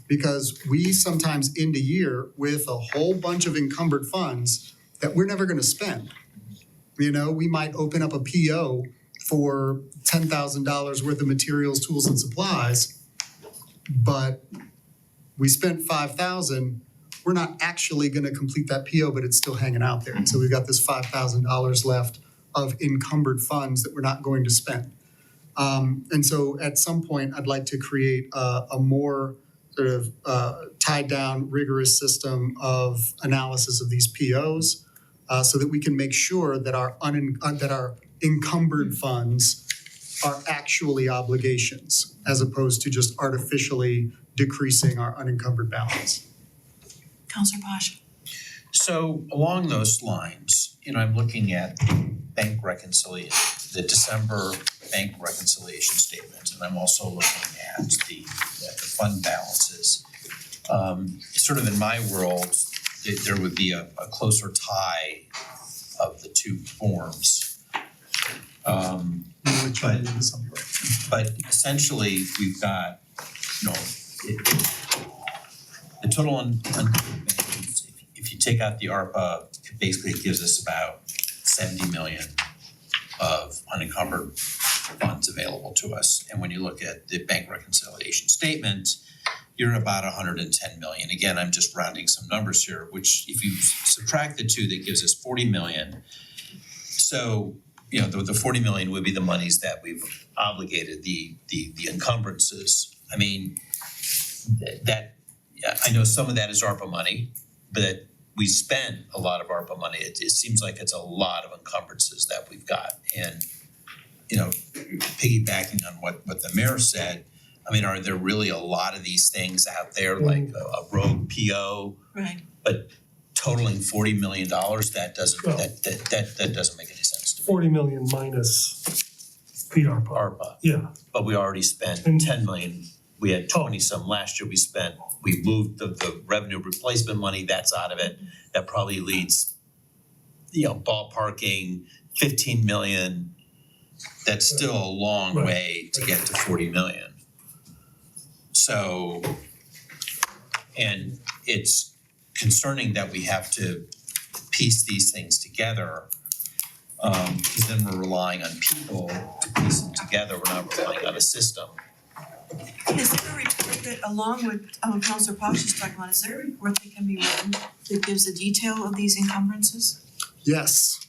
Because we sometimes end a year with a whole bunch of encumbered funds that we're never gonna spend. We might open up a PO for $10,000 worth of materials, tools, and supplies, but we spent $5,000. We're not actually gonna complete that PO, but it's still hanging out there. And so we've got this $5,000 left of encumbered funds that we're not going to spend. And so at some point, I'd like to create a more sort of tied down, rigorous system of analysis of these POs so that we can make sure that our encumbered funds are actually obligations as opposed to just artificially decreasing our unencumbered balance. Counselor Bosch. So along those lines, I'm looking at the bank reconciliation, the December bank reconciliation statement, and I'm also looking at the fund balances. Sort of in my world, there would be a closer tie of the two forms. But essentially, we've got, The total if you take out the ARPA, basically it gives us about 70 million of unencumbered funds available to us. And when you look at the bank reconciliation statement, you're about 110 million. Again, I'm just rounding some numbers here, which if you subtract the two, that gives us 40 million. So, you know, the 40 million would be the monies that we've obligated, the encumbrances. I mean, that I know some of that is ARPA money, but we spent a lot of ARPA money. It seems like it's a lot of encumbrances that we've got. And, you know, piggybacking on what the mayor said, I mean, are there really a lot of these things out there, like a rogue PO, Right. but totaling $40 million? That doesn't Well- that doesn't make any sense to me. 40 million minus the ARPA. ARPA, Yeah, but we already spent And- 10 million. We had 20 some last year. We moved the revenue replacement money, that's out of it. That probably leads, you know, ballparking 15 million. That's still a long Right. way to get to 40 million. So, and it's concerning that we have to piece these things together. Because then we're relying on people to piece them together. We're not relying on a system. Is there a report that, along with Councilor Posh is talking about, is there a report that can be written that gives a detail of these encumbrances? Yes.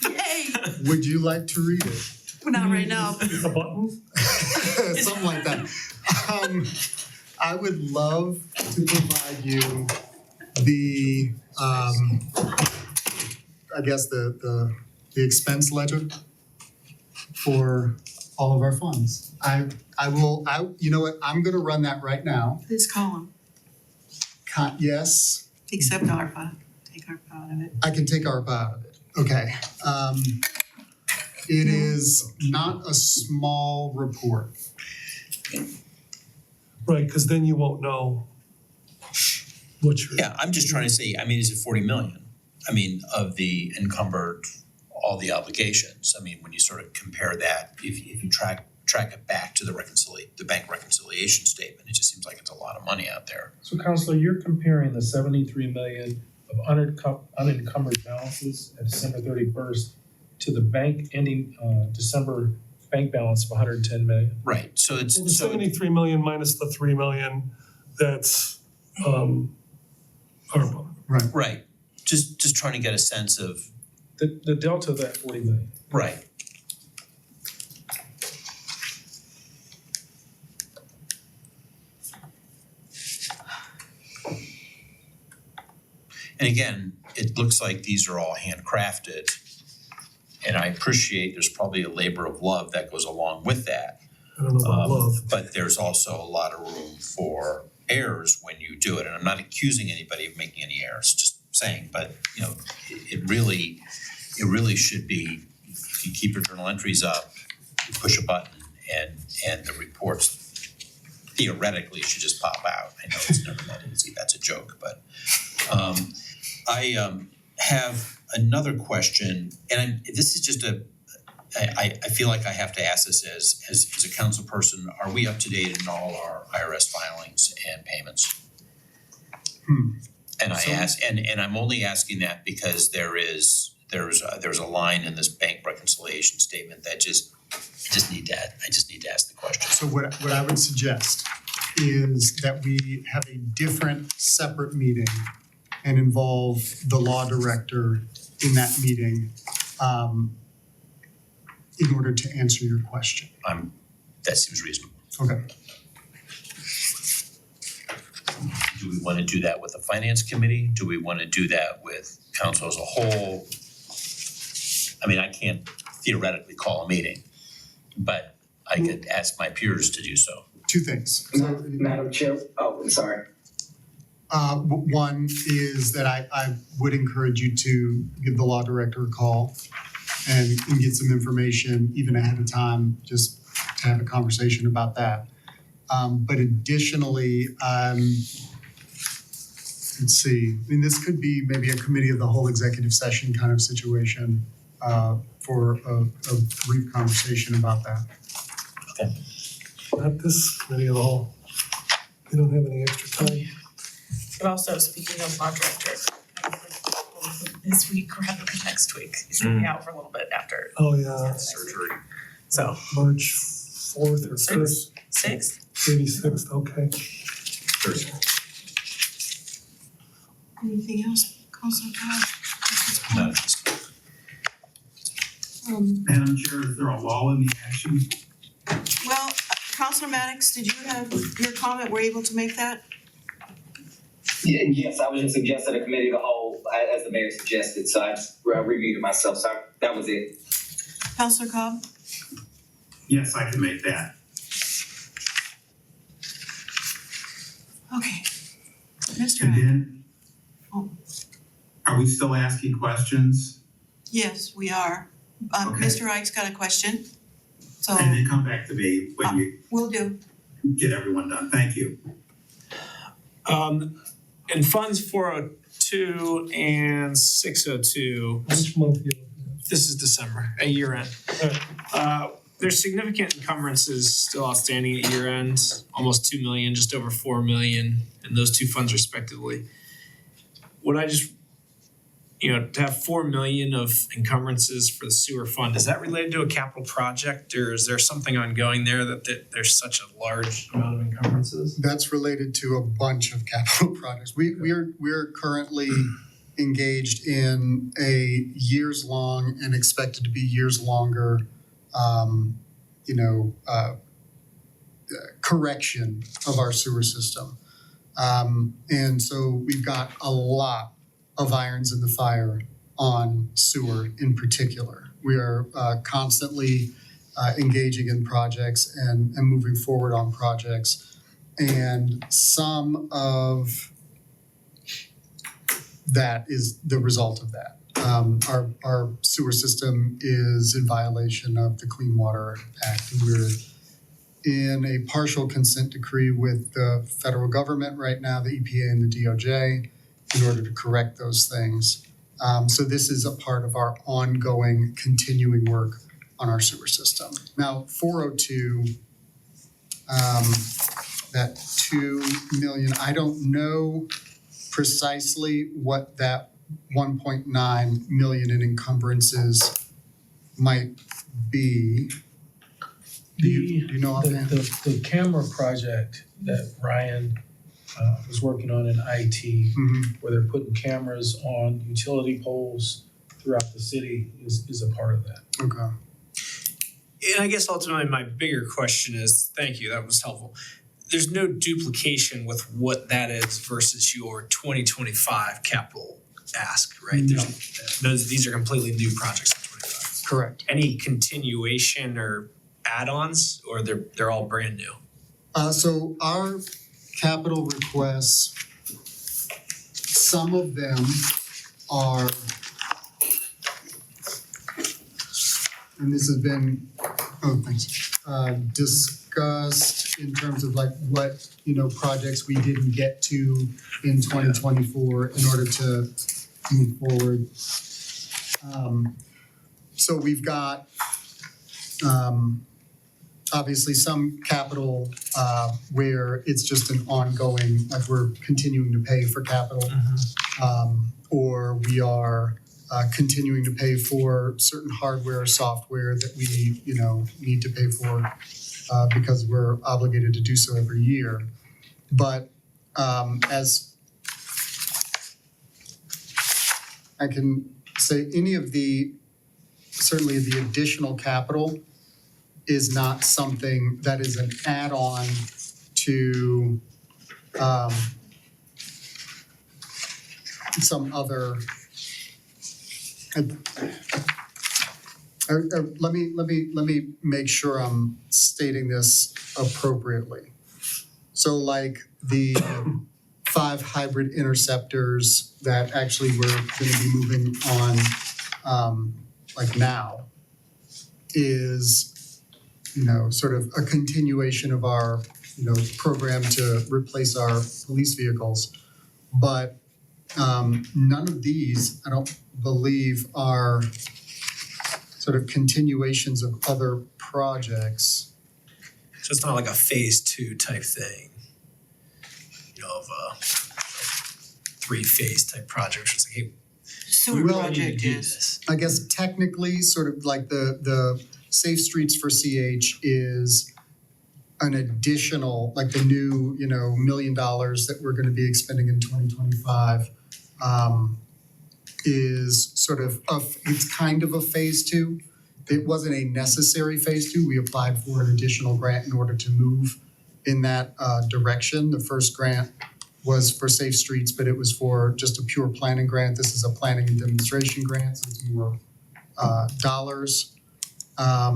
Yay! Would you like to read it? Well, not right now. a button. Something like that. I would love to provide you the, I guess the expense ledger for all of our funds. You know what, I'm gonna run that right now. This column, Yes, except ARPA, take ARPA out of it. I can take ARPA out of it. Okay. It is not a small report. Right, because then you won't know what you're. Yeah, I'm just trying to say, I mean, is it 40 million? I mean, of the encumbered, all the obligations. I mean, when you sort of compare that, if you track it back to the bank reconciliation statement, it just seems like it's a lot of money out there. So Counselor, you're comparing the 73 million of unencumbered balances at December 31st to the bank ending December bank balance of 110 million. Right, so it's, Well, the so 73 million minus the 3 million, that's ARPA. right, just trying to get a sense of, The delta of that 40 million. right. And again, it looks like these are all handcrafted. And I appreciate there's probably a labor of love that goes along with that. I don't know about love. But there's also a lot of room for errors when you do it. And I'm not accusing anybody of making any errors, just saying, but you know, it really should be, if you keep your journal entries up, you push a button and the reports theoretically should just pop out. I know it's never that easy, that's a joke, but I have another question, and this is just I feel like I have to ask this as a council person. Are we up to date in all our IRS filings and payments? And I ask, and I'm only asking that because there's a line in this bank reconciliation statement that I just need to ask the question. So what I would suggest is that we have a different separate meeting and involve the law director in that meeting in order to answer your question. That seems reasonable. Okay. Do we want to do that with the finance committee? Do we want to do that with council as a whole? I mean, I can't theoretically call a meeting, but I could ask my peers to do so. Two things. Madam Chair, oh, I'm sorry. One is that I would encourage you to give the law director a call and get some information even ahead of time, just to have a conversation about that. But additionally, let's see, I mean, this could be maybe a committee of the whole executive session kind of situation for a brief conversation about that. Not this committee at all. We don't have any extra time. But also, speaking of law director, this week rather than next week, he's gonna be out for a little bit after Oh, yeah, Surgery. so March 4th or 5th, sixth. maybe 6th, okay. Thursday. Anything else, Councilor Todd? No, Madam Chair, is there a lull in the action? Well, Councilor Maddox, did you have your comment, were you able to make that? Yeah, yes, I was just suggesting a committee of the whole, as the mayor suggested, so I just reviewed it myself, so that was it. Councilor Cobb? Yes, I can make that. Okay. Mr. And Hack. then, Oh. are we still asking questions? Yes, we are. Okay. Mr. Ike's got a question. So And then come back to me when you we'll do. get everyone done. Thank you. In funds 402 and 602, Which month you looking at? this is December, at year end. There's significant encumbrances still outstanding at year end, almost 2 million, just over 4 million in those two funds respectively. Would I just, to have 4 million of encumbrances for the sewer fund, is that related to a capital project, or is there something ongoing there that there's such a large amount of encumbrances? That's related to a bunch of capital projects. We're currently engaged in a years-long and expected to be years longer, correction of our sewer system. And so we've got a lot of irons in the fire on sewer in particular. We are constantly engaging in projects and moving forward on projects. And some of that is the result of that. Our sewer system is in violation of the Clean Water Act. And we're in a partial consent decree with the federal government right now, the EPA and the DOJ, in order to correct those things. So this is a part of our ongoing, continuing work on our sewer system. Now, 402, that 2 million, I don't know precisely what that 1.9 million in encumbrances might be. Do you know offhand? The camera project that Ryan was working on in IT, Mhm. where they're putting cameras on utility poles throughout the city is a part of that. Okay. And I guess ultimately my bigger question is, thank you, that was helpful. There's no duplication with what that is versus your 2025 capital ask, right? These are completely new projects in 25. Correct. Any continuation or add-ons, or they're all brand new? So our capital requests, some of them are, and this has been, discussed in terms of like what, projects we didn't get to in 2024 in order to move forward. So we've got, obviously some capital where it's just an ongoing, like we're continuing to pay for capital. Or we are continuing to pay for certain hardware or software that we, need to pay for because we're obligated to do so every year. But as I can say, certainly the additional capital is not something that is an add-on to some other. Let me make sure I'm stating this appropriately. So like the 5 hybrid interceptors that actually we're going to be moving on like now is, sort of a continuation of our, program to replace our police vehicles. But none of these, I don't believe, are sort of continuations of other projects. So it's not like a phase 2 type thing, of three-phase type project, which is like, hey, Sewer we really need project to do is. this. I guess technically, sort of like the Safe Streets for CH is an additional, like the new, $1 million that we're gonna be expending in 2025 is sort of, it's kind of a phase two. It wasn't a necessary phase two. We applied for an additional grant in order to move in that direction. The first grant was for Safe Streets, but it was for just a pure planning grant. This is a planning and demonstration grant, so it's more dollars. I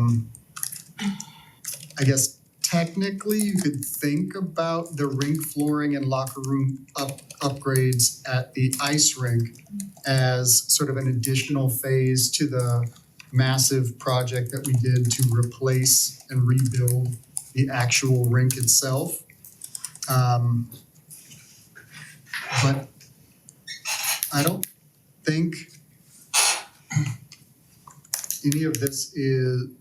guess technically you could think about the rink flooring and locker room upgrades at the ice rink as sort of an additional phase to the massive project that we did to replace and rebuild the actual rink itself. But I don't think any of this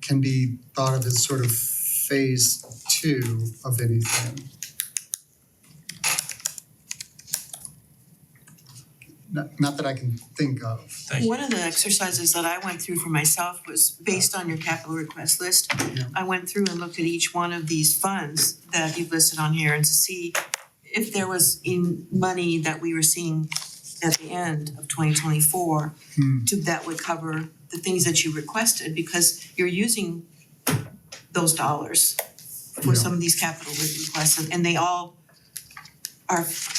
can be thought of as sort of phase two of anything. Not that I can think of. Thank you. One of the exercises that I went through for myself was based on your capital request list. Yeah. I went through and looked at each one of these funds that you've listed on here and to see if there was in money that we were seeing at the end of 2024 that would cover the things that you requested, because you're using those dollars for some of these capital requests, and they all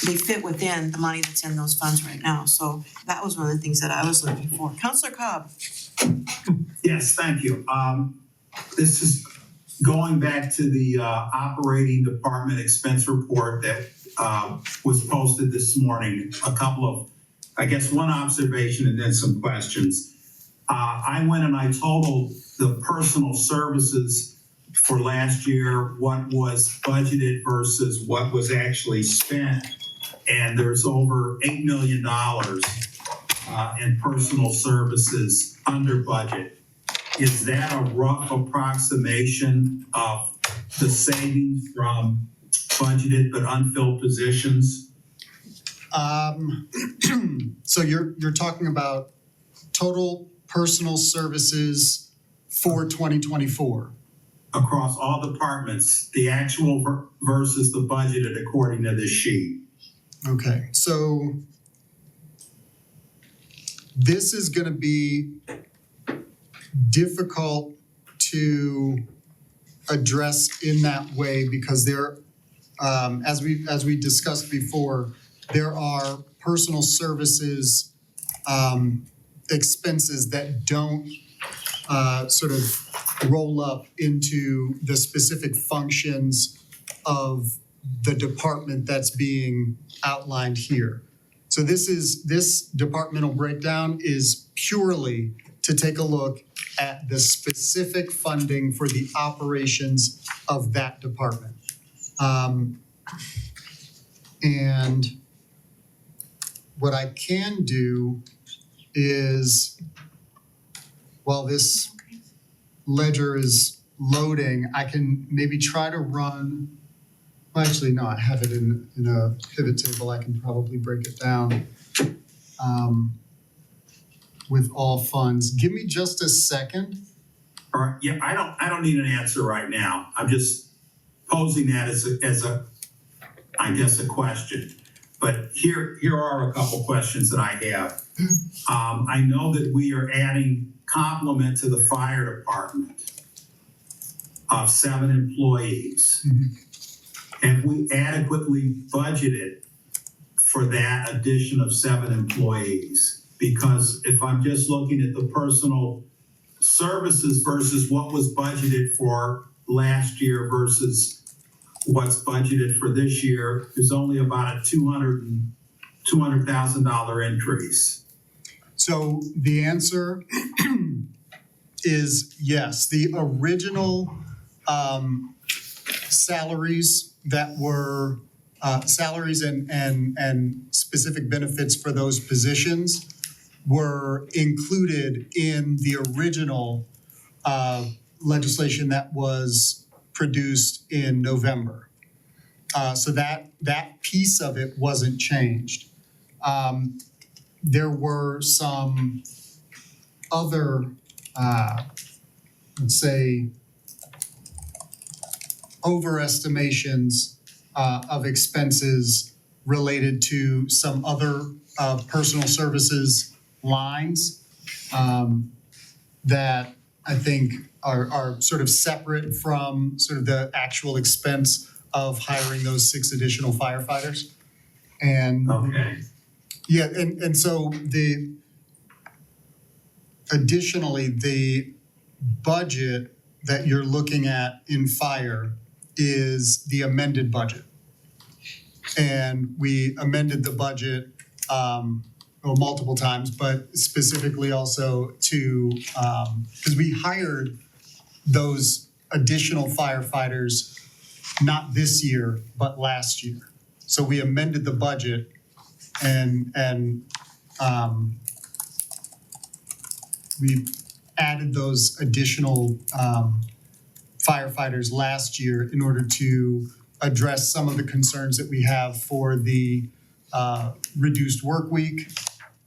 they fit within the money that's in those funds right now. So that was one of the things that I was looking for. Counselor Cobb. Yes, thank you. This is going back to the operating department expense report that was posted this morning. A couple of, I guess, one observation and then some questions. I went and I totaled the personal services for last year, what was budgeted versus what was actually spent. And there's over $8 million in personal services under budget. Is that a rough approximation of the savings from budgeted but unfilled positions? So you're talking about total personal services for 2024? Across all departments, the actual versus the budgeted according to this sheet. Okay, so this is gonna be difficult to address in that way because there, as we discussed before, there are personal services expenses that don't sort of roll up into the specific functions of the department that's being outlined here. So this departmental breakdown is purely to take a look at the specific funding for the operations of that department. And what I can do is, while this ledger is loading, I can maybe try to run, well, actually no, I have it in a pivot table. I can probably break it down with all funds. Give me just a second. All right, yeah, I don't need an answer right now. I'm just posing that as a I guess a question. But here are a couple questions that I have. I know that we are adding complement to the fire department of 7 employees. Have we adequately budgeted for that addition of 7 employees? Because if I'm just looking at the personal services versus what was budgeted for last year versus what's budgeted for this year, there's only about a $200,000 increase. So the answer is yes. The original salaries that were salaries and specific benefits for those positions were included in the original legislation that was produced in November. So that piece of it wasn't changed. There were some other, let's say, overestimations of expenses related to some other personal services lines that I think are sort of separate from sort of the actual expense of hiring those 6 additional firefighters. And Okay. yeah, and so additionally, the budget that you're looking at in fire is the amended budget. And we amended the budget multiple times, but specifically also to, because we hired those additional firefighters not this year, but last year. So we amended the budget and we added those additional firefighters last year in order to address some of the concerns that we have for the reduced work week.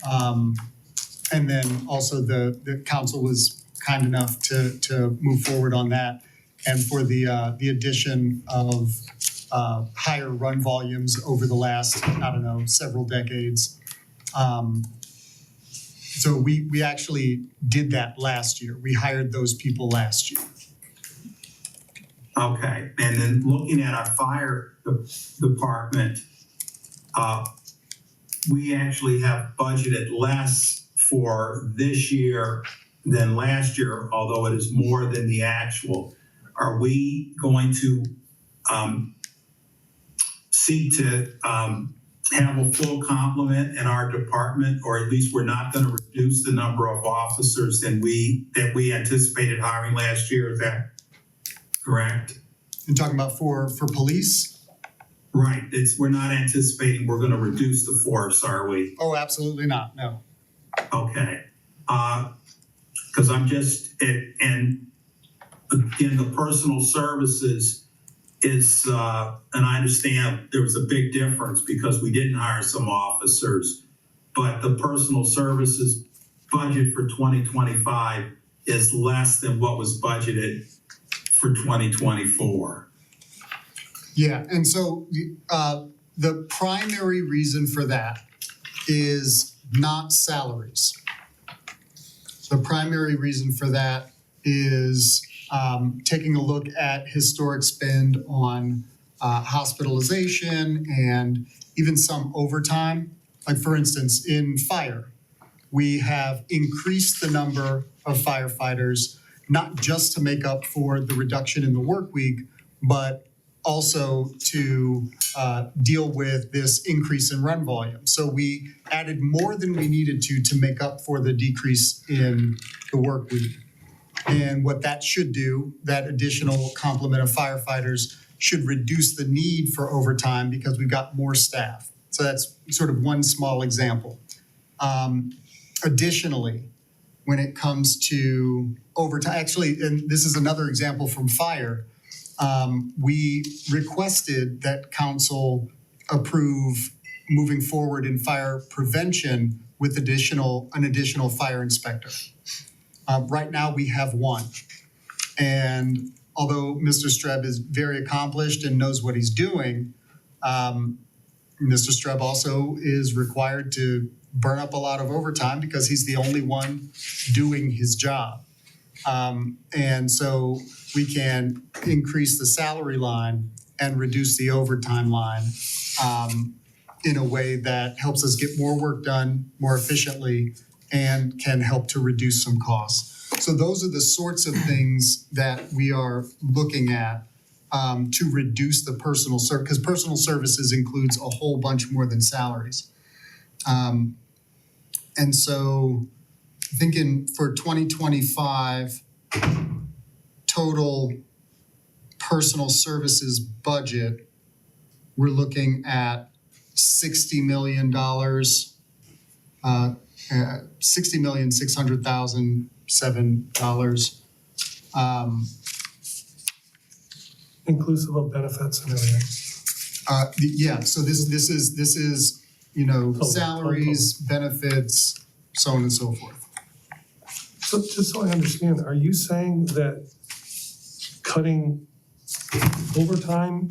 And then also the council was kind enough to move forward on that. And for the addition of higher run volumes over the last, several decades. So we actually did that last year. We hired those people last year. Okay, and then looking at our fire department, we actually have budgeted less for this year than last year, although it is more than the actual. Are we going to seek to have a full complement in our department, or at least we're not going to reduce the number of officers that we anticipated hiring last year? Is that correct? You're talking about for police? Right. We're not anticipating we're going to reduce the force, are we? Oh, absolutely not. No. Okay. Because I'm just, and again, the personal services is, and I understand there was a big difference because we didn't hire some officers, but the personal services budget for 2025 is less than what was budgeted for 2024. Yeah, and so the primary reason for that is not salaries. The primary reason for that is taking a look at historic spend on hospitalization and even some overtime. Like for instance, in fire, we have increased the number of firefighters, not just to make up for the reduction in the work week, but also to deal with this increase in run volume. So we added more than we needed to make up for the decrease in the work week. And what that should do, that additional complement of firefighters should reduce the need for overtime because we've got more staff. So that's sort of one small example. Additionally, when it comes to overtime, actually, and this is another example from fire, we requested that council approve moving forward in fire prevention with an additional fire inspector. Right now we have one. And although Mr. Streb is very accomplished and knows what he's doing, Mr. Streb also is required to burn up a lot of overtime because he's the only one doing his job. And so we can increase the salary line and reduce the overtime line in a way that helps us get more work done more efficiently and can help to reduce some costs. So those are the sorts of things that we are looking at to reduce the personal service, because personal services includes a whole bunch more than salaries. And so thinking for 2025, total personal services budget, we're looking at $60 million, $60,600,007. Inclusive of benefits and everything. Yeah, so this is Total. salaries, benefits, so on and so forth. So just so I understand, are you saying that cutting overtime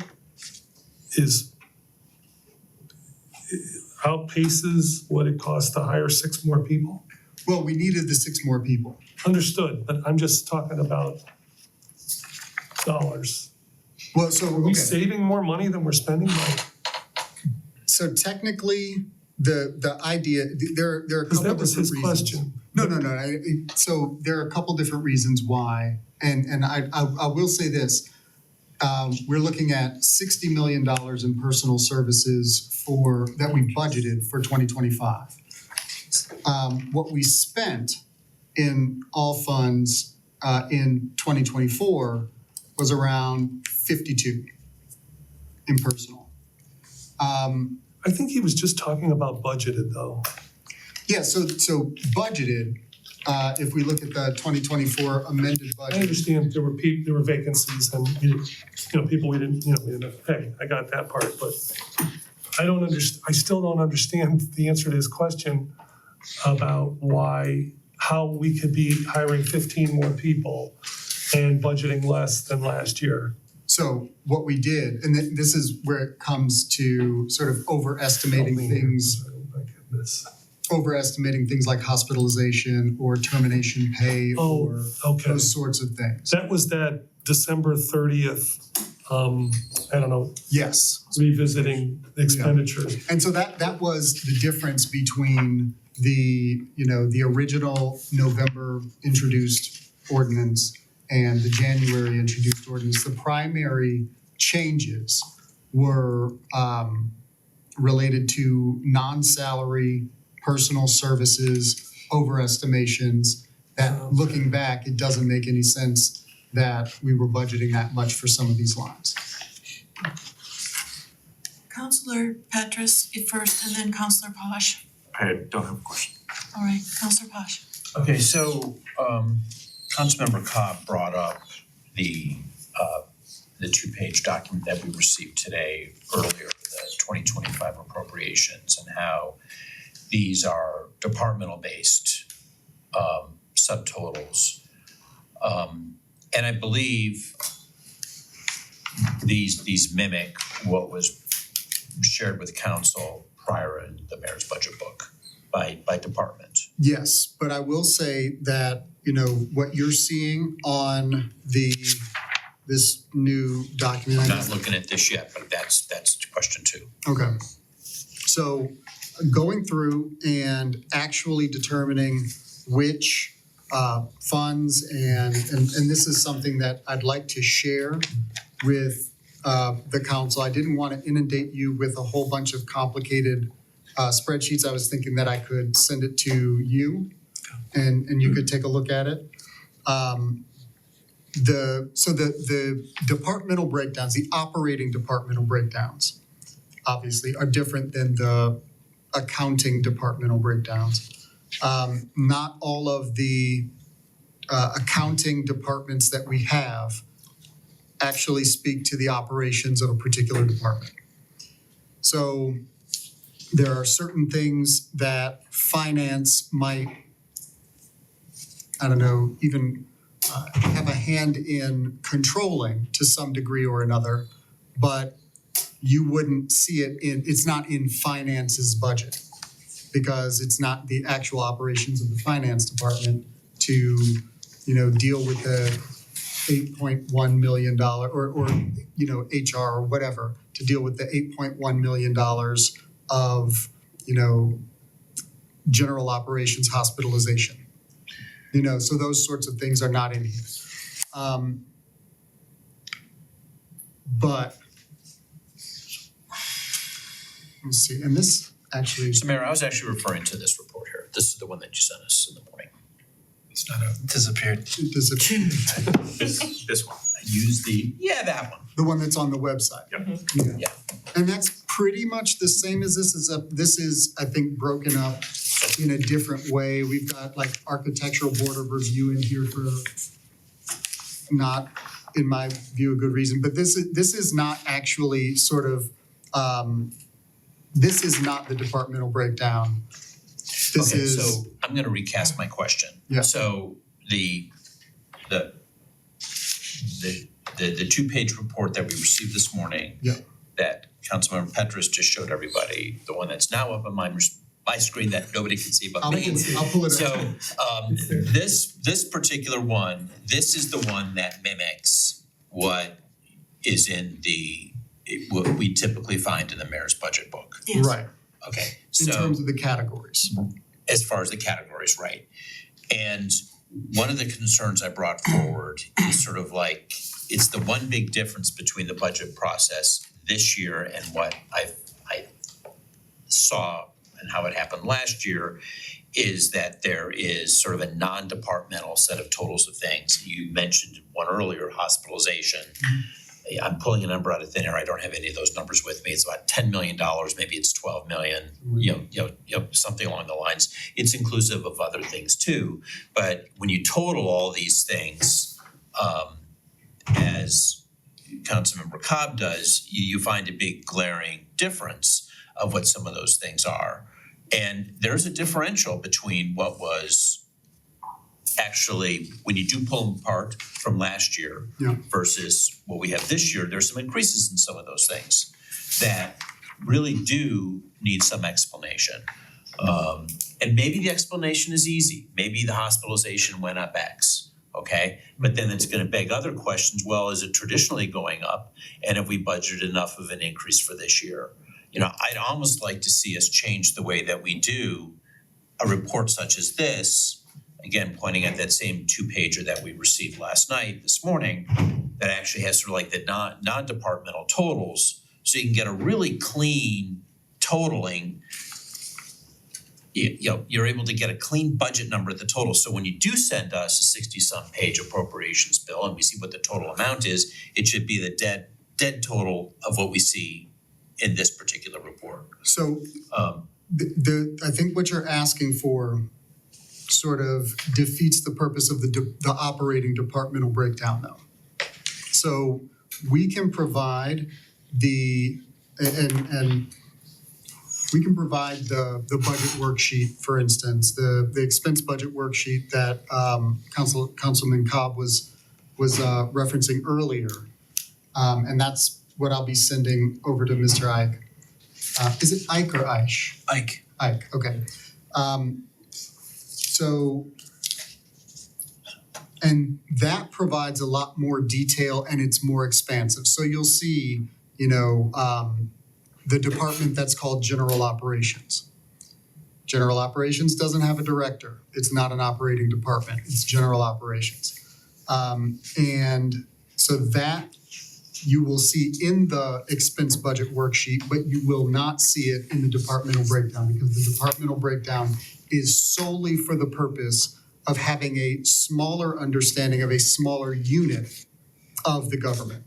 outpaces what it costs to hire 6 more people? Well, we needed the 6 more people. Understood, but I'm just talking about dollars. Well, so, Are we okay. saving more money than we're spending? So technically, the idea, there are a Because couple that was different his reasons. question. No. So there are a couple different reasons why, and I will say this. We're looking at $60 million in personal services that we budgeted for 2025. What we spent in all funds in 2024 was around 52 in personal. I think he was just talking about budgeted though. Yeah, so budgeted, if we look at the 2024 amended I budget. understand there were vacancies and, people we didn't have to pay. I got that part, but I still don't understand the answer to his question about how we could be hiring 15 more people and budgeting less than last year. So what we did, and this is where it comes to sort of overestimating things. Oh my goodness. Overestimating things like hospitalization or termination pay or Okay. those sorts of things. That was that December 30th, I don't know, Yes. revisiting the expenditures. And so that was the difference between the original November introduced ordinance and the January introduced ordinance. The primary changes were related to non-salary personal services overestimations that looking back, it doesn't make any sense that we were budgeting that much for some of these lines. Counselor Petrus first and then Counselor Posh. I don't have a question. All right, Counselor Posh. Okay, so Councilmember Cobb brought up the 2-page document that we received today earlier, the 2025 appropriations, and how these are departmental based subtotals. And I believe these mimic what was shared with council prior in the mayor's budget book by department. Yes, but I will say that, what you're seeing on this new document. I'm not looking at this yet, but that's question 2. Okay. So going through and actually determining which funds and this is something that I'd like to share with the council. I didn't want to inundate you with a whole bunch of complicated spreadsheets. I was thinking that I could send it to you and you could take a look at it. The departmental breakdowns, the operating departmental breakdowns, obviously are different than the accounting departmental breakdowns. Not all of the accounting departments that we have actually speak to the operations of a particular department. So there are certain things that finance might, even have a hand in controlling to some degree or another, but you wouldn't see it's not in finance's budget because it's not the actual operations of the finance department to, deal with the $8.1 million or HR or whatever, to deal with the $8.1 million of, general operations hospitalization. So those sorts of things are not in here. But let's see, and this actually. So Mayor, I was actually referring to this report here. This is the one that you sent us in the morning. It's not disappeared. This one. I used that one. The one that's on the website. Yep. Yeah. And that's pretty much the same as this. This is, I think, broken up in a different way. We've got like architectural board of review in here for not, in my view, a good reason. But this is not actually sort of this is not the departmental breakdown. This Okay, is, so I'm gonna recast my question. Yeah. So the two-page report that we received this morning. Yeah. That Councilmember Petrus just showed everybody, the one that's now up on my screen that nobody can see but I'll me. pull it up. So this particular one, this is the one that mimics what is in what we typically find in the mayor's budget book. Yes. Right, Okay, in so terms of the categories. as far as the categories, right? And one of the concerns I brought forward is sort of like, it's the one big difference between the budget process this year and what I saw and how it happened last year, is that there is sort of a non-departmental set of totals of things. You mentioned one earlier, hospitalization. I'm pulling a number out of thin air. I don't have any of those numbers with me. It's about $10 million, maybe it's 12 million, you know, something along the lines. It's inclusive of other things too. But when you total all these things, as Councilmember Cobb does, you find a big glaring difference of what some of those things are. And there's a differential between what was actually, when you do pull them apart from last year Yeah. versus what we have this year, there's some increases in some of those things that really do need some explanation. And maybe the explanation is easy. Maybe the hospitalization went up X, okay? But then it's gonna beg other questions. Well, is it traditionally going up? And have we budgeted enough of an increase for this year? You know, I'd almost like to see us change the way that we do a report such as this, again, pointing at that same two-pager that we received this morning, that actually has sort of like the non-departmental totals, so you can get a really clean totaling. You know, you're able to get a clean budget number at the total, so when you do send us a 60-some page appropriations bill and we see what the total amount is, it should be the dead total of what we see in this particular report. So I think what you're asking for sort of defeats the purpose of the operating departmental breakdown though. So we can provide and we can provide the budget worksheet, for instance, the expense budget worksheet that Councilman Cobb was referencing earlier. And that's what I'll be sending over to Mr. Ike. Is it Ike or Aish? Ike. Ike, okay. So, and that provides a lot more detail and it's more expansive. So you'll see, you know, the department that's called General Operations. General Operations doesn't have a director. It's not an operating department. It's General Operations. And so that you will see in the expense budget worksheet, but you will not see it in the departmental breakdown because the departmental breakdown is solely for the purpose of having a smaller understanding of a smaller unit of the government.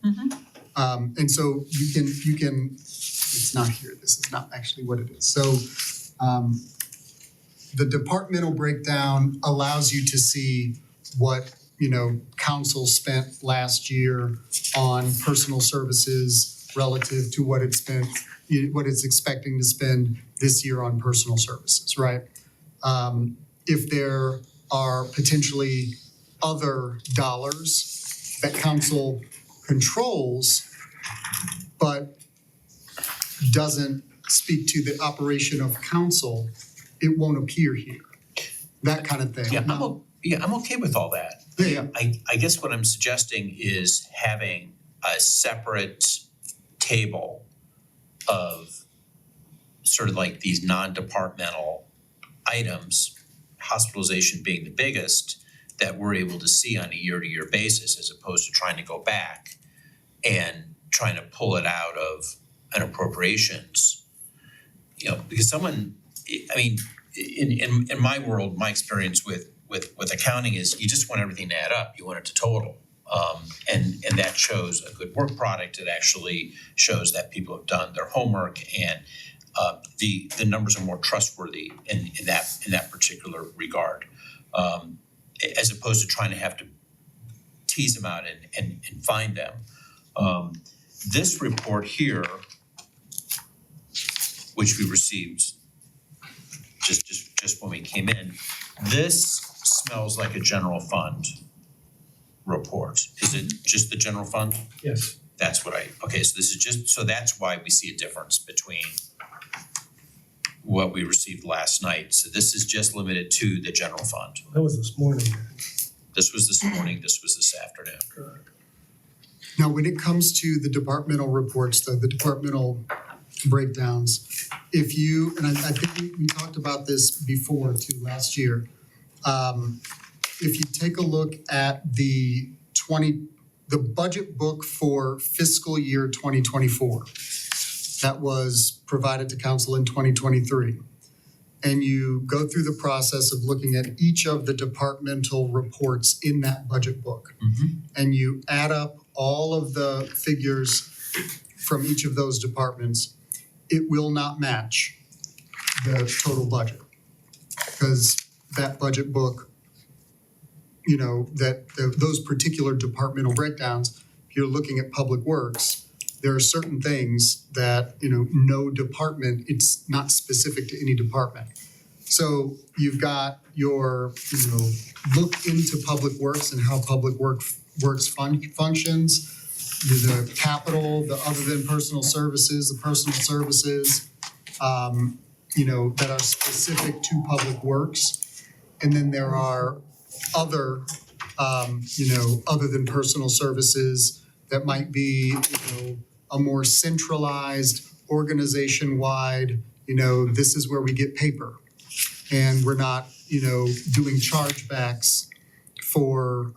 And so you can, it's not here, this is not actually what it is. So the departmental breakdown allows you to see what, you know, council spent last year on personal services relative to what it spent, what it's expecting to spend this year on personal services, right? If there are potentially other dollars that council controls, but doesn't speak to the operation of council, it won't appear here. That kind of thing. I'm okay with all that. Yeah. I guess what I'm suggesting is having a separate table of sort of like these non-departmental items, hospitalization being the biggest, that we're able to see on a year-to-year basis as opposed to trying to go back and trying to pull it out of an appropriations. You know, because someone, I mean, in my world, my experience with accounting is you just want everything to add up. You want it to total. And that shows a good work product. It actually shows that people have done their homework and the numbers are more trustworthy in that particular regard. As opposed to trying to have to tease them out and find them. This report here which we received just when we came in. This smells like a general fund report. Is it just the general fund? Yes. That's what okay, so this is just, so that's why we see a difference between what we received last night. So this is just limited to the general fund. That was this morning. This was this morning, this was this afternoon. Now, when it comes to the departmental reports, though, the departmental breakdowns, if you, and I think we talked about this before too, last year. If you take a look at the budget book for fiscal year 2024, that was provided to council in 2023. And you go through the process of looking at each of the departmental reports in that budget book. And you add up all of the figures from each of those departments, it will not match the total budget. Because that budget book, you know, those particular departmental breakdowns, if you're looking at public works, there are certain things that, you know, no department, it's not specific to any department. So you've got your, you know, look into public works and how public works functions, the capital, the other than personal services, the personal services, you know, that are specific to public works. And then there are other, you know, other than personal services that might be, you know, a more centralized, organization-wide, you know, this is where we get paper. And we're not, you know, doing chargebacks for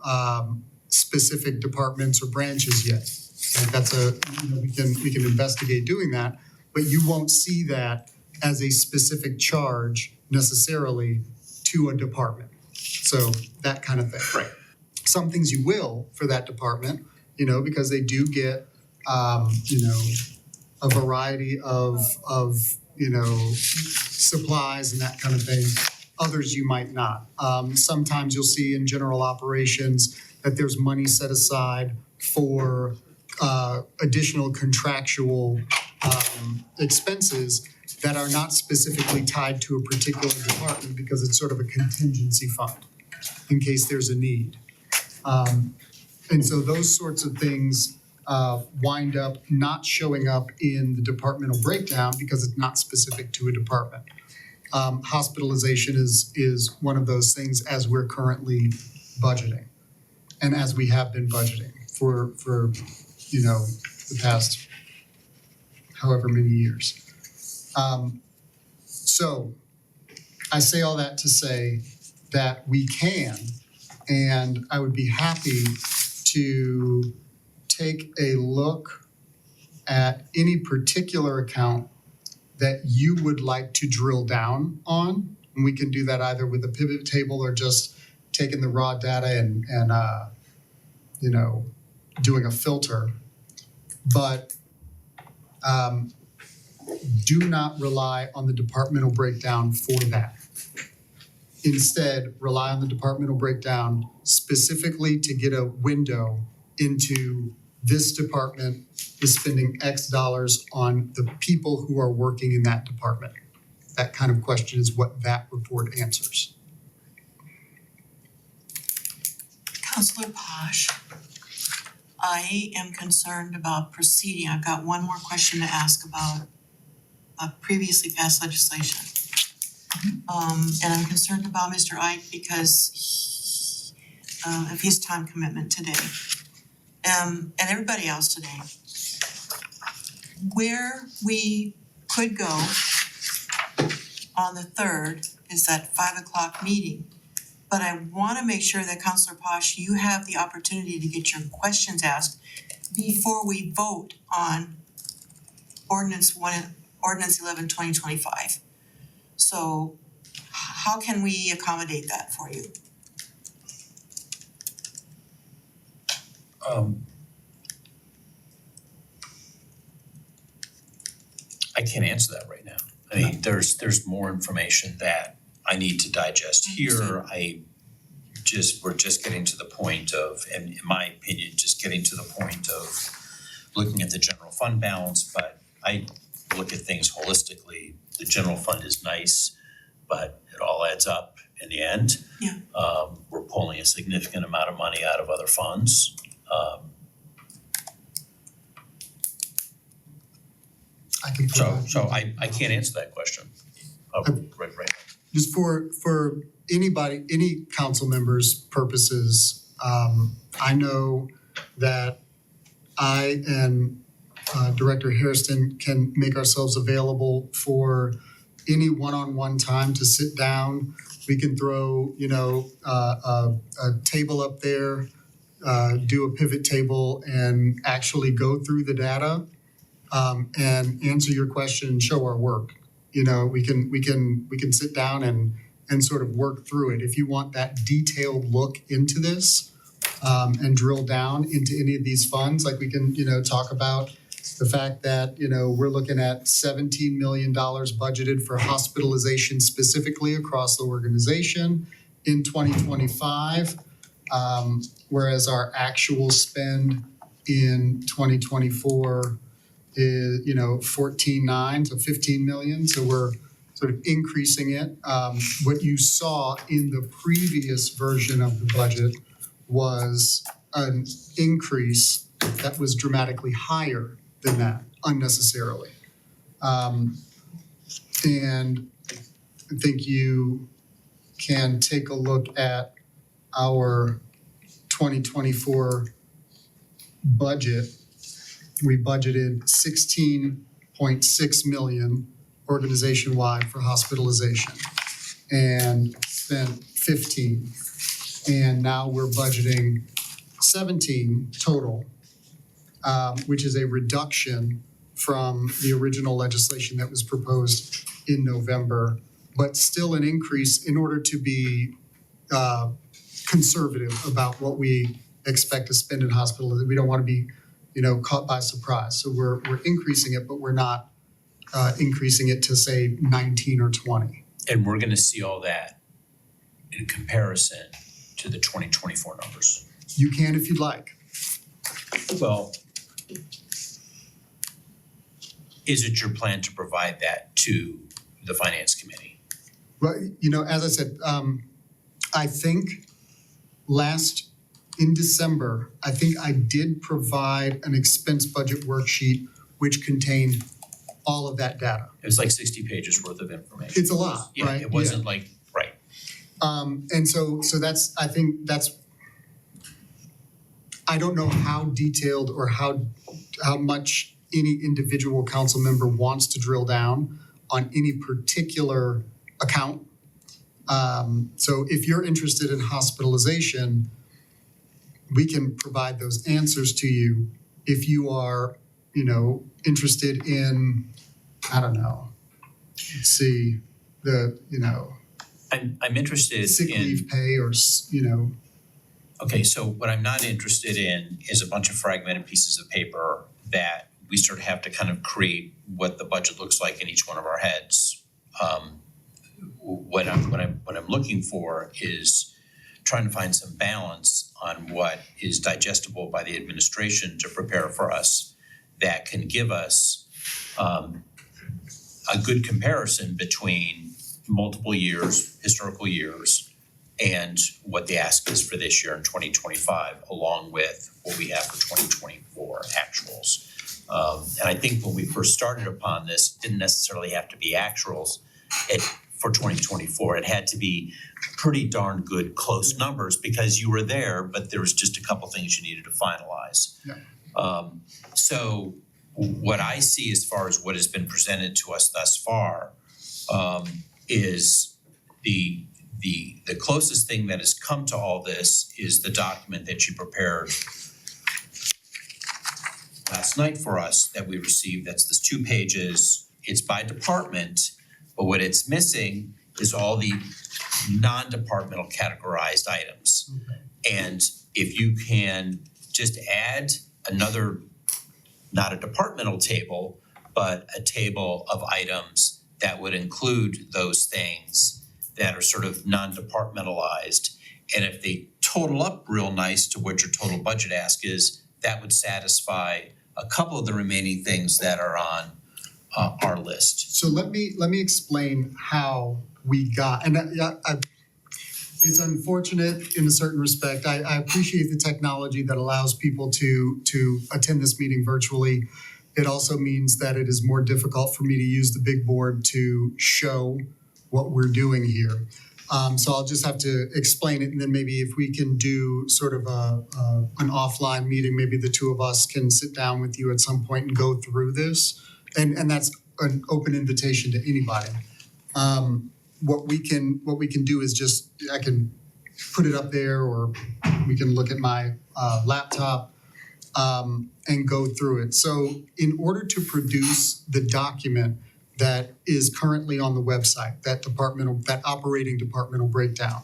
specific departments or branches yet. Like that's you know, we can investigate doing that, but you won't see that as a specific charge necessarily to a department. So that kind of thing. Right. Some things you will for that department, you know, because they do get, you know, a variety of, you know, supplies and that kind of thing. Others you might not. Sometimes you'll see in general operations that there's money set aside for additional contractual expenses that are not specifically tied to a particular department because it's sort of a contingency fund in case there's a need. And so those sorts of things wind up not showing up in the departmental breakdown because it's not specific to a department. Hospitalization is one of those things as we're currently budgeting and as we have been budgeting for you know, the past however many years. So I say all that to say that we can, and I would be happy to take a look at any particular account that you would like to drill down on. And we can do that either with a pivot table or just taking the raw data and you know, doing a filter. But do not rely on the departmental breakdown for that. Instead, rely on the departmental breakdown specifically to get a window into this department is spending X dollars on the people who are working in that department. That kind of question is what that report answers. Counselor Posh, I am concerned about proceeding. I've got one more question to ask about previously passed legislation. And I'm concerned about Mr. Ike because of his time commitment today. And everybody else today. Where we could go on the 3rd is that 5 o'clock meeting. But I wanna make sure that Counselor Posh, you have the opportunity to get your questions asked before we vote on Ordinance 11, 2025. So how can we accommodate that for you? I can't answer that right now. I mean, there's more information that I need to digest here. We're just getting to the point of, and in my opinion, just getting to the point of looking at the general fund balance, but look at things holistically, the general fund is nice, but it all adds up in the end. Yeah. We're pulling a significant amount of money out of other funds. I can So provide. I can't answer that question. Right. Just for anybody, any council members' purposes, I know that I and Director Hairston can make ourselves available for any one-on-one time to sit down. We can throw, a table up there, do a pivot table and actually go through the data and answer your question and show our work. We can sit down and sort of work through it. If you want that detailed look into this and drill down into any of these funds, like we can, talk about the fact that, we're looking at $17 million budgeted for hospitalization specifically across the organization in 2025, whereas our actual spend in 2024 is, 14.9 to 15 million. So we're sort of increasing it. What you saw in the previous version of the budget was an increase that was dramatically higher than that unnecessarily. And I think you can take a look at our 2024 budget. We budgeted 16.6 million organization-wide for hospitalization and spent 15. And now we're budgeting 17 total, which is a reduction from the original legislation that was proposed in November, but still an increase in order to be conservative about what we expect to spend in hospitals. We don't want to be, caught by surprise. So we're increasing it, but we're not increasing it to say 19 or 20. And we're gonna see all that in comparison to the 2024 numbers. You can if you'd like. Well, is it your plan to provide that to the finance committee? Well, as I said, I think in December, I think I did provide an expense budget worksheet which contained all of that data. It was like 60 pages worth of information. It's a lot, Yeah, right? it wasn't like, right. And so I think that's, I don't know how detailed or how much any individual council member wants to drill down on any particular account. So if you're interested in hospitalization, we can provide those answers to you. If you are, interested in, I don't know, let's see, I'm interested sick in, leave pay or, okay, so what I'm not interested in is a bunch of fragmented pieces of paper that we sort of have to kind of create what the budget looks like in each one of our heads. What I'm looking for is trying to find some balance on what is digestible by the administration to prepare for us that can give us a good comparison between multiple years, historical years, and what the ask is for this year in 2025, along with what we have for 2024 actuals. And I think when we first started upon this, it didn't necessarily have to be actuals for 2024. It had to be pretty darn good close numbers because you were there, but there was just a couple things you needed to finalize. Yeah. So what I see as far as what has been presented to us thus far is the closest thing that has come to all this is the document that you prepared last night for us that we received. That's this 2 pages. It's by department, but what it's missing is all the non-departmental categorized items. And if you can just add another, not a departmental table, but a table of items that would include those things that are sort of non-departmentalized. And if they total up real nice to what your total budget ask is, that would satisfy a couple of the remaining things that are on our list. So let me explain how we got, and it's unfortunate in a certain respect. I appreciate the technology that allows people to attend this meeting virtually. It also means that it is more difficult for me to use the big board to show what we're doing here. So I'll just have to explain it, and then maybe if we can do sort of an offline meeting, maybe the two of us can sit down with you at some point and go through this. And that's an open invitation to anybody. What we can do is just, I can put it up there, or we can look at my laptop and go through it. So in order to produce the document that is currently on the website, that operating departmental breakdown,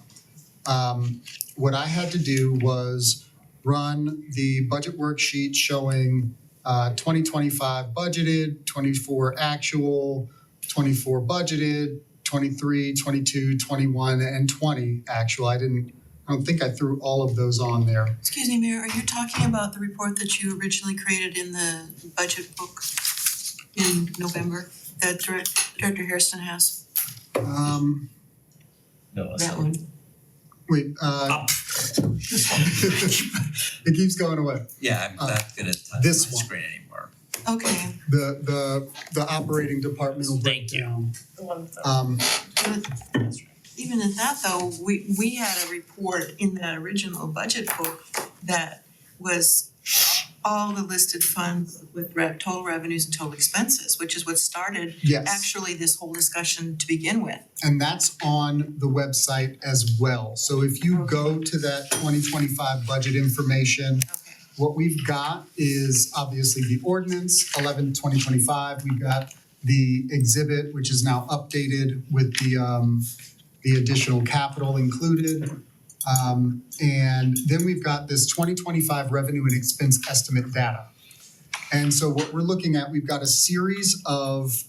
what I had to do was run the budget worksheet showing 2025 budgeted, 24 actual, 24 budgeted, 23, 22, 21, and 20 actual. I don't think I threw all of those on there. Excuse me, Mayor, are you talking about the report that you originally created in the budget book in November that Director Hairston has? No, That one? Wait, it keeps going away. Yeah, I'm not gonna touch this my one. screen anymore. Okay, The operating departmental Thank you. breakdown. The one with the- but even at that though, we had a report in that original budget book that was all the listed funds with total revenues and total expenses, which is what started Yes. actually this whole discussion to begin with. And that's on the website as well. So if you go to that 2025 budget information, Okay. what we've got is obviously the ordinance 11/2025. We've got the exhibit, which is now updated with the additional capital included. And then we've got this 2025 revenue and expense estimate data. And so what we're looking at, we've got a series of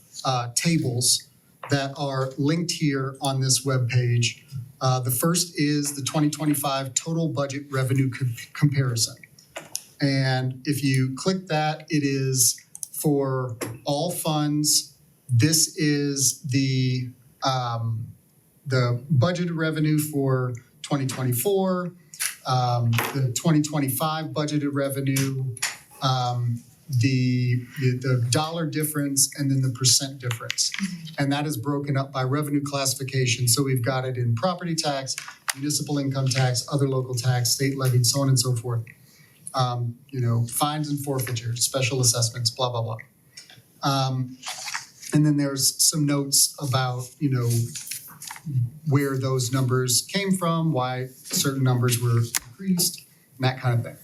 tables that are linked here on this webpage. The first is the 2025 total budget revenue comparison. And if you click that, it is for all funds. This is the budgeted revenue for 2024, the 2025 budgeted revenue, the dollar difference, and then the percent difference. And that is broken up by revenue classification. So we've got it in property tax, municipal income tax, other local tax, state levy, so on and so forth. Fines and forfeitures, special assessments, blah, blah, blah. And then there's some notes about, where those numbers came from, why certain numbers were increased, and that kind of thing.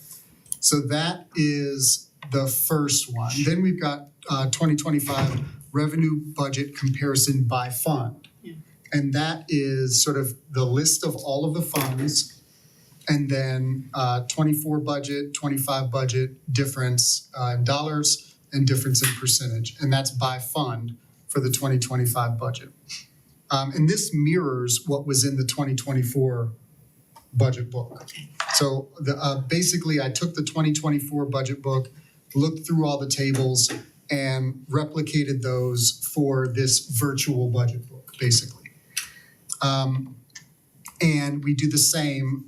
So that is the first one. Then we've got 2025 revenue budget comparison by fund. Yeah. And that is sort of the list of all of the funds, and then 24 budget, 25 budget, difference in dollars, and difference in percentage. And that's by fund for the 2025 budget. And this mirrors what was in the 2024 budget book. So basically, I took the 2024 budget book, looked through all the tables, and replicated those for this virtual budget book, basically. And we do the same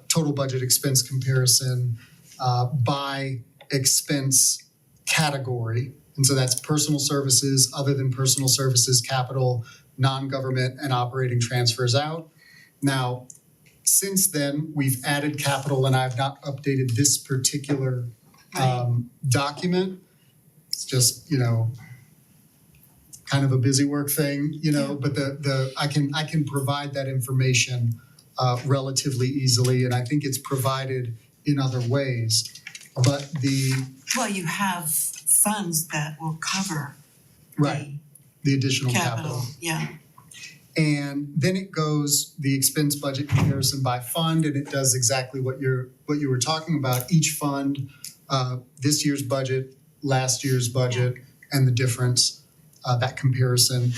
total budget expense comparison by expense category. And so that's personal services, other than personal services, capital, non-government, and operating transfers out. Now, since then, we've added capital, and I've not updated this particular document. It's just, kind of a busy work thing, but I can provide that information relatively easily, and I think it's provided in other ways. But Well, you have funds that will cover the additional capital, yeah. And then it goes the expense budget comparison by fund, and it does exactly what you were talking about. Each fund, this year's budget, last year's budget, and the difference, that comparison.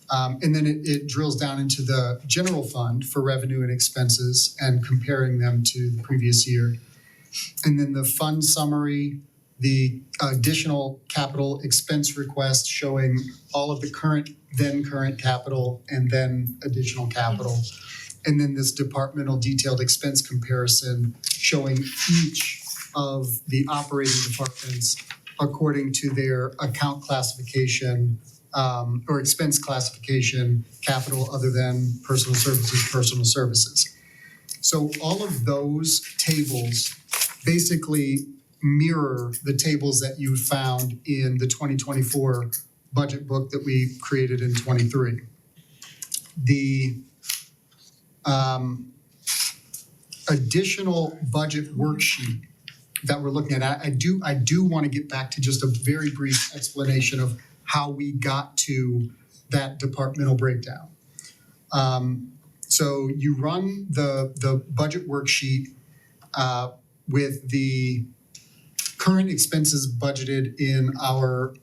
And then it drills down into the general fund for revenue and expenses and comparing them to the previous year. And then the fund summary, the additional capital expense request showing all of the current capital and then additional capital. And then this departmental detailed expense comparison showing each of the operating departments according to their account classification or expense classification, capital other than personal services. So all of those tables basically mirror the tables that you found in the 2024 budget book that we created in 23. The additional budget worksheet that we're looking at, I do want to get back to just a very brief explanation of how we got to that departmental breakdown. So you run the budget worksheet with the current expenses budgeted in our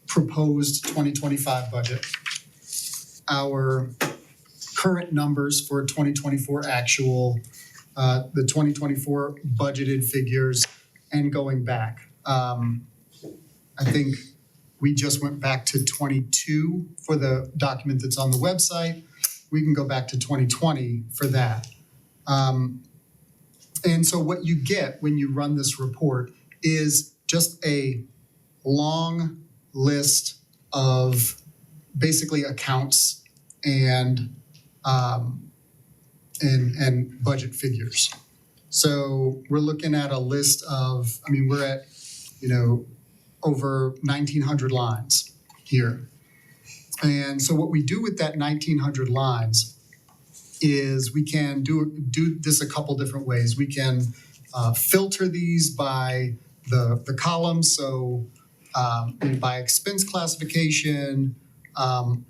proposed 2025 budget, our current numbers for 2024 actual, the 2024 budgeted figures, and going back. I think we just went back to 22 for the document that's on the website. We can go back to 2020 for that. And so what you get when you run this report is just a long list of basically accounts and budget figures. So we're looking at a list of, we're at, over 1,900 lines here. And so what we do with that 1,900 lines is we can do this a couple different ways. We can filter these by the columns. So by expense classification,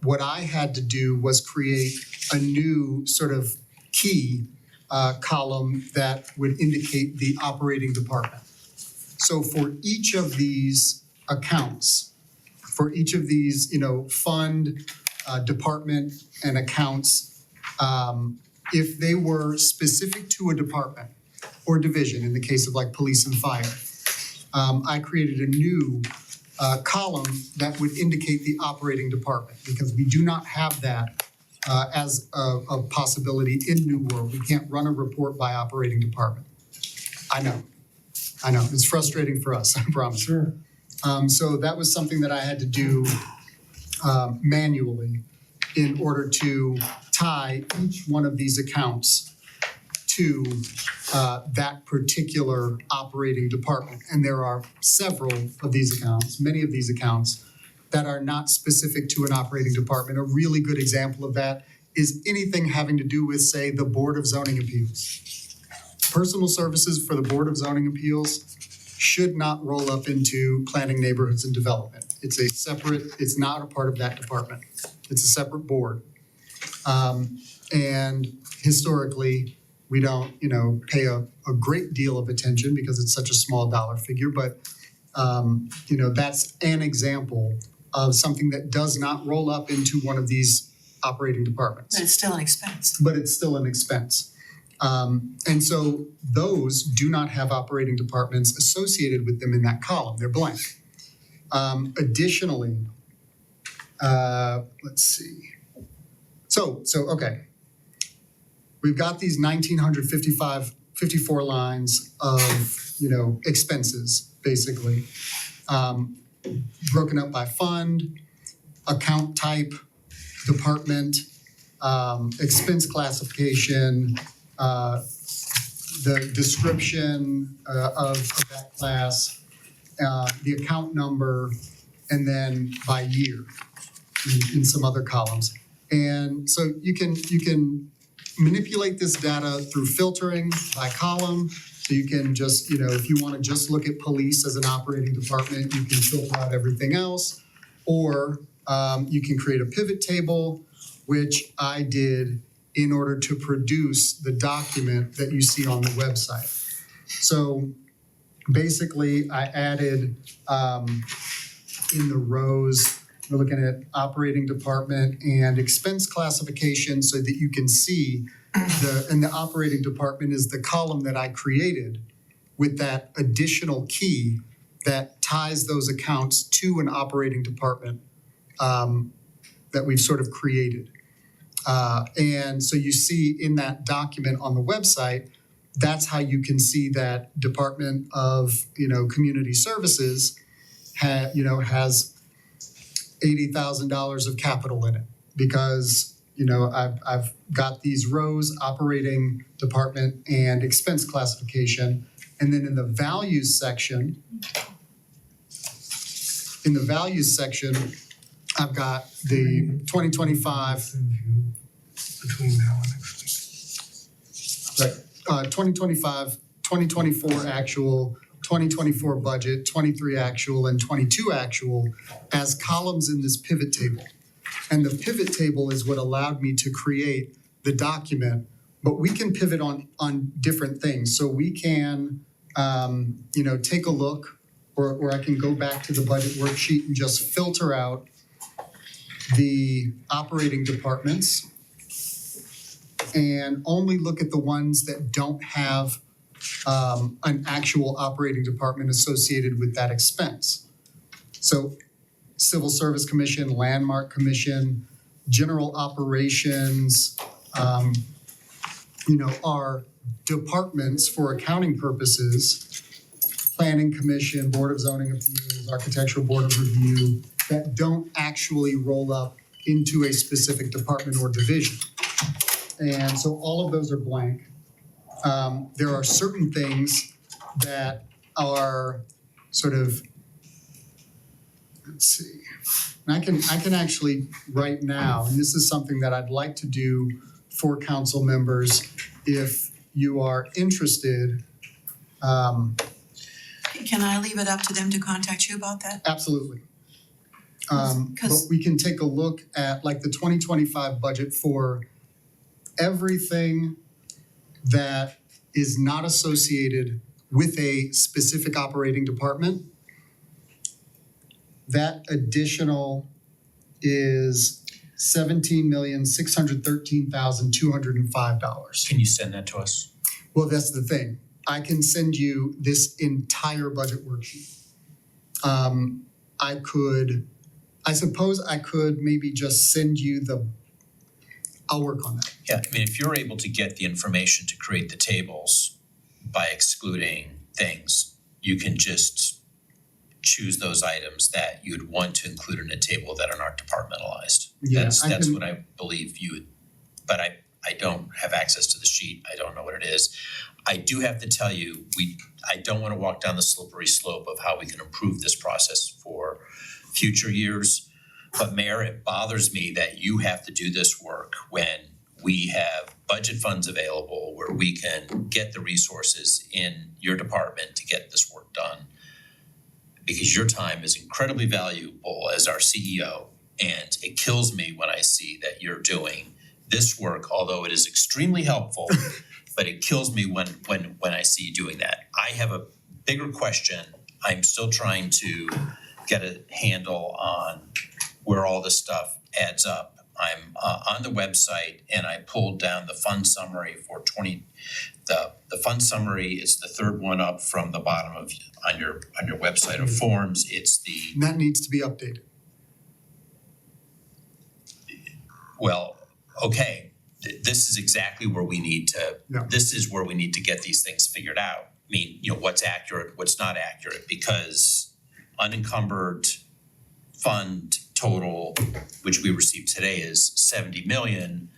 what I had to do was create a new sort of key column that would indicate the operating department. So for each of these accounts, for each of these, fund, department, and accounts, if they were specific to a department or division, in the case of like police and fire, I created a new column that would indicate the operating department, because we do not have that as a possibility in New World. We can't run a report by operating department. I know. It's frustrating for us, I promise. Sure. So that was something that I had to do manually in order to tie each one of these accounts to that particular operating department. And there are several of these accounts, many of these accounts, that are not specific to an operating department. A really good example of that is anything having to do with, say, the Board of Zoning Appeals. Personal services for the Board of Zoning Appeals should not roll up into planning, neighborhoods, and development. It's not a part of that department. It's a separate board. And historically, we don't, pay a great deal of attention because it's such a small dollar figure, but that's an example of something that does not roll up into one of these operating departments. But it's still an expense. But it's still an expense. And so those do not have operating departments associated with them in that column. They're blank. Additionally, let's see. So okay. We've got these 1,954 lines of, expenses, basically, broken up by fund, account type, department, expense classification, the description of that class, the account number, and then by year in some other columns. And so you can manipulate this data through filtering by column. So you can just, if you want to just look at police as an operating department, you can filter out everything else. Or you can create a pivot table, which I did in order to produce the document that you see on the website. So basically, I added in the rows, we're looking at operating department and expense classification so that you can see the operating department is the column that I created with that additional key that ties those accounts to an operating department that we've sort of created. And so you see in that document on the website, that's how you can see that Department of, Community Services has $80,000 of capital in it because, I've got these rows, operating department and expense classification. And then in the values section, I've got the 2025. Between now and next week. 2025, 2024 actual, 2024 budget, 23 actual, and 22 actual as columns in this pivot table. And the pivot table is what allowed me to create the document, but we can pivot on different things. So we can, take a look, or I can go back to the budget worksheet and just filter out the operating departments and only look at the ones that don't have an actual operating department associated with that expense. So Civil Service Commission, Landmark Commission, General Operations, are departments for accounting purposes, Planning Commission, Board of Zoning Appeals, Architectural Board of Review, that don't actually roll up into a specific department or division. And so all of those are blank. There are certain things that are sort of, let's see. And I can actually right now, and this is something that I'd like to do for council members if you are interested. Can I leave it up to them to contact you about that? Absolutely. But 'Cause- we can take a look at like the 2025 budget for everything that is not associated with a specific operating department. That additional is $17,613,205. Can you send that to us? Well, that's the thing. I can send you this entire budget worksheet. I suppose I could maybe just send you I'll work on that. Yeah, I mean, if you're able to get the information to create the tables by excluding things, you can just choose those items that you'd want to include in a table that are not departmentalized. Yeah, That's I can- what I believe you would, but I don't have access to the sheet. I don't know what it is. I do have to tell you, I don't want to walk down the slippery slope of how we can improve this process for future years. But Mayor, it bothers me that you have to do this work when we have budget funds available where we can get the resources in your department to get this work done. Because your time is incredibly valuable as our CEO, and it kills me when I see that you're doing this work, although it is extremely helpful, but it kills me when I see you doing that. I have a bigger question. I'm still trying to get a handle on where all this stuff adds up. I'm on the website and I pulled down the fund summary for the fund summary is the third one up from the bottom on your website of forms. It's the, And that needs to be updated. well, okay, this is exactly where we need to, Yeah. this is where we need to get these things figured out. I mean, what's accurate, what's not accurate, because unencumbered fund total, which we received today, is 70 million.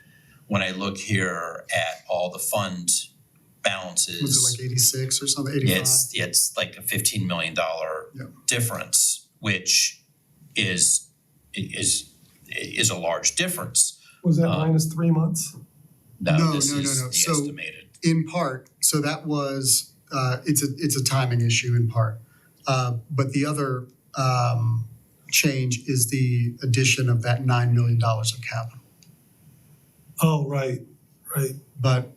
When I look here at all the fund balances. Was it like 86 or something, 85? It's like a $15 million Yeah. difference, which is a large difference. Was that minus 3 months? No, This no, no, is no. the So- estimated. In part, so that was, it's a timing issue in part. But the other change is the addition of that $9 million of capital. Oh, right. But,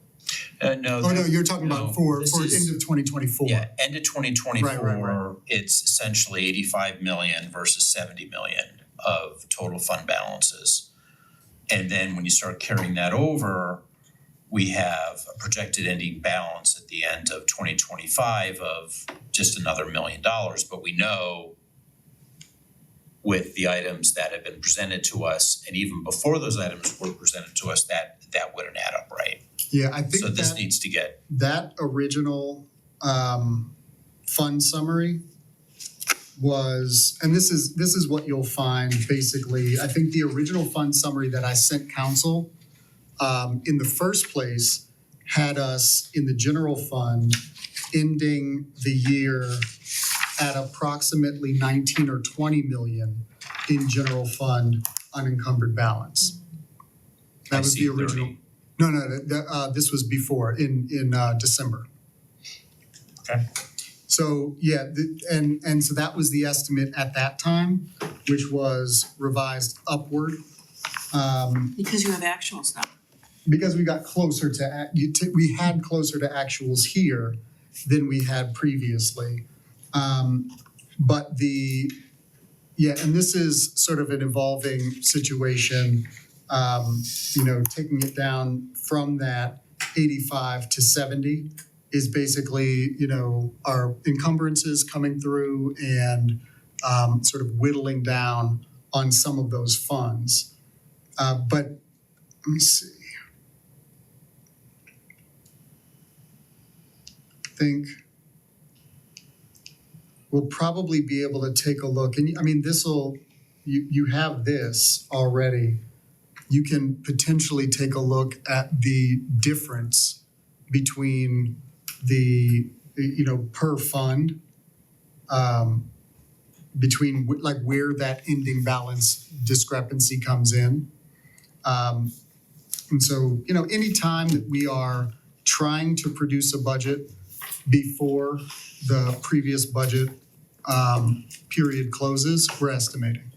No. oh no, you're talking about for this end is- of 2024. Yeah, end of 2024, Right. it's essentially 85 million versus 70 million of total fund balances. And then when you start carrying that over, we have a projected ending balance at the end of 2025 of just another $1 million, but we know with the items that have been presented to us, and even before those items were presented to us, that wouldn't add up, right? Yeah, I think So this that needs to get, that original fund summary was, and this is what you'll find basically. I think the original fund summary that I sent council in the first place had us in the general fund ending the year at approximately 19 or 20 million in general fund unencumbered balance. I That was see the original. 30. No, this was before in December. Okay. So yeah, and so that was the estimate at that time, which was revised upward. Because you have actuals now. Because we got closer to, we had closer to actuals here than we had previously. But and this is sort of an evolving situation, taking it down from that 85 to 70 is basically, our encumbrances coming through and sort of whittling down on some of those funds. But let me see. I think we'll probably be able to take a look, and I mean, you have this already. You can potentially take a look at the difference between the, per fund, between like where that ending balance discrepancy comes in. And so, anytime that we are trying to produce a budget before the previous budget period closes, we're estimating.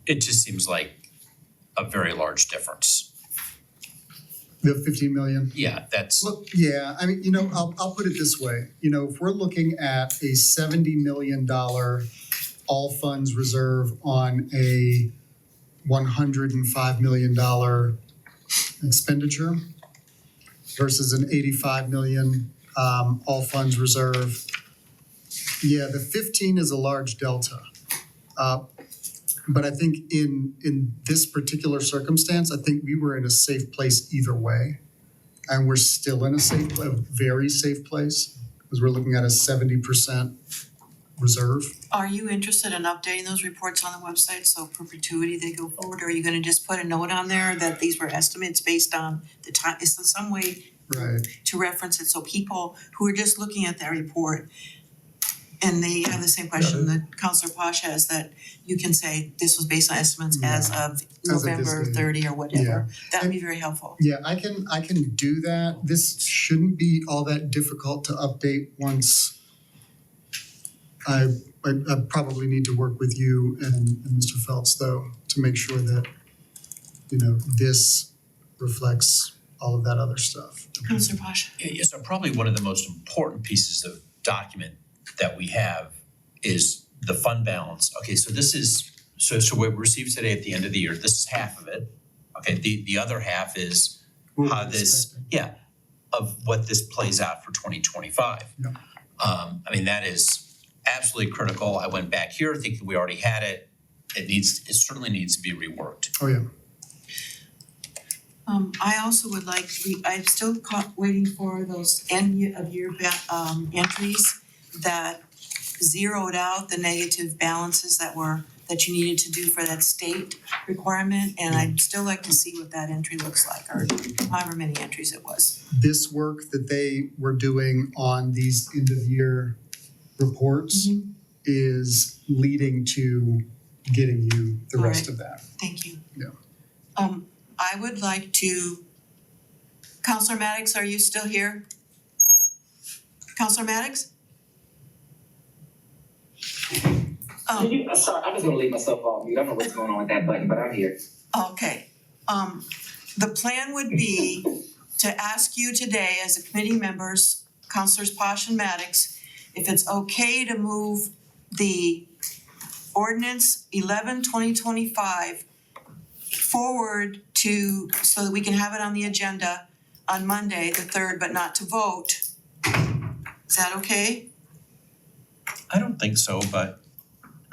It just seems like a very large difference. The 15 million. Yeah, that's, Look, yeah, I mean, I'll put it this way. If we're looking at a $70 million all funds reserve on a $105 million expenditure versus an 85 million all funds reserve. Yeah, the 15 is a large delta. But I think in this particular circumstance, I think we were in a safe place either way. And we're still in a very safe place because we're looking at a 70% reserve. Are you interested in updating those reports on the website so perpetuity they go forward? Or are you gonna just put a note on there that these were estimates based on the time? Is there some way Right. to reference it so people who are just looking at that report and they have the same question that Councilor Posh has, that you can say this was based on estimates as of this November date. 30 or whatever. That would be very helpful. Yeah, I can do that. This shouldn't be all that difficult to update once I probably need to work with you and Mr. Phelps though to make sure that, this reflects all of that other stuff. Councilor Posh. yeah, so probably one of the most important pieces of document that we have is the fund balance. Okay, so this is, so what we received today at the end of the year, this is half of it. Okay, the other half is how this, of what this plays out for 2025. Yeah. I mean, that is absolutely critical. I went back here thinking we already had it. It certainly needs to be reworked. Oh, yeah. I also would like, I'm still waiting for those end of year entries that zeroed out the negative balances that you needed to do for that state requirement, and I'd still like to see what that entry looks like, or however many entries it was. This work that they were doing on these end of year reports is leading to getting you the All rest right. of that. Thank you. Yeah. I would like to, Counselor Maddox, are you still here? Counselor Maddox? Sorry, I'm just gonna leave myself off mute. I don't know what's going on with that button, but I'm here. Okay, the plan would be to ask you today as a committee members, Councilors Posh and Maddox, if it's okay to move the ordinance 11/2025 forward so that we can have it on the agenda on Monday, the third, but not to vote. Is that okay? I don't think so, but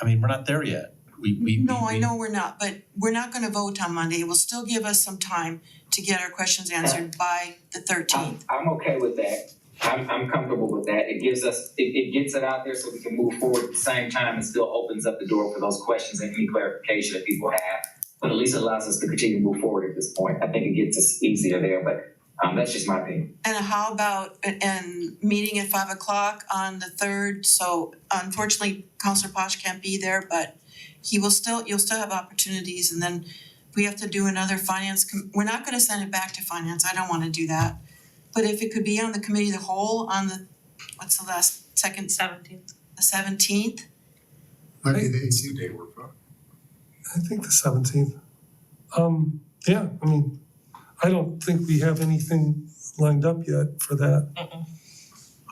I mean, we're not there yet. No, I know we're not, but we're not gonna vote on Monday. It will still give us some time to get our questions answered by the 13th. I'm okay with that. I'm comfortable with that. It gives us, it gets it out there so we can move forward at the same time and still opens up the door for those questions and any clarification that people have. But at least it allows us to continue to move forward at this point. I think it gets us easier there, but that's just my opinion. And how about, and meeting at 5 o'clock on the 3rd? So unfortunately, Counselor Posh can't be there, but you'll still have opportunities. And then we have to do another we're not gonna send it back to finance. I don't wanna do that. But if it could be on the committee of the whole on the, what's the last, second, 17th. the 17th? Might be the 18th. I think the 17th. Yeah, I mean, I don't think we have anything lined up yet for that.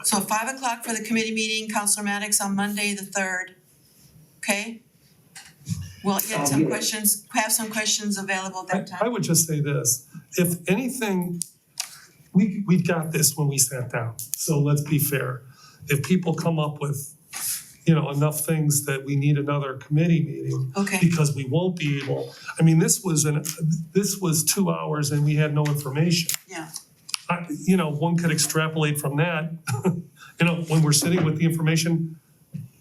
So 5 o'clock for the committee meeting, Counselor Maddox on Monday, the 3rd. Okay? We'll get some questions, have some questions available at that I time. would just say this, if anything, we've got this when we sat down, so let's be fair. If people come up with, enough things that we need another committee meeting, Okay, because we won't be able, I mean, this was 2 hours and we had no information. yeah. One could extrapolate from that, when we're sitting with the information,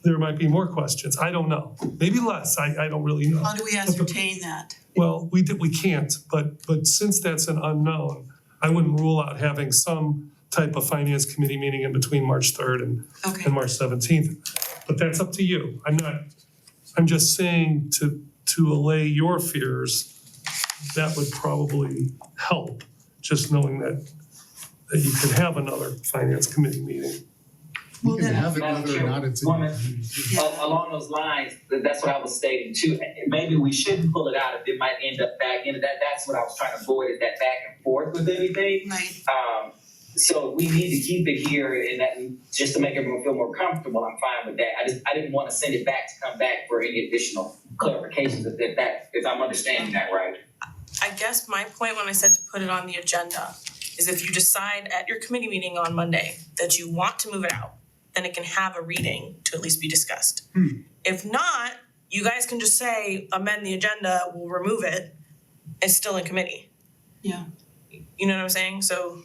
there might be more questions, I don't know, maybe less, I don't really know. How do we ascertain that? Well, we can't, but since that's an unknown, I wouldn't rule out having some type of finance committee meeting in between March 3rd and March 17th. But that's up to you. I'm just saying to allay your fears, that would probably help, just knowing that you could have another finance committee meeting. You Well, can then- have it whether or not it's in. Along those lines, that's what I was stating too. Maybe we shouldn't pull it out if it might end up back into that. That's what I was trying to avoid, is that back and forth with anything. Right, So we need to keep it here, and that, just to make everyone feel more comfortable, I'm fine with that. I didn't want to send it back to come back for any additional clarifications if I'm understanding that right. I guess my point when I said to put it on the agenda is if you decide at your committee meeting on Monday that you want to move it out, then it can have a reading to at least be discussed. If not, you guys can just say amend the agenda, we'll remove it, it's still in committee. yeah. You know what I'm saying? So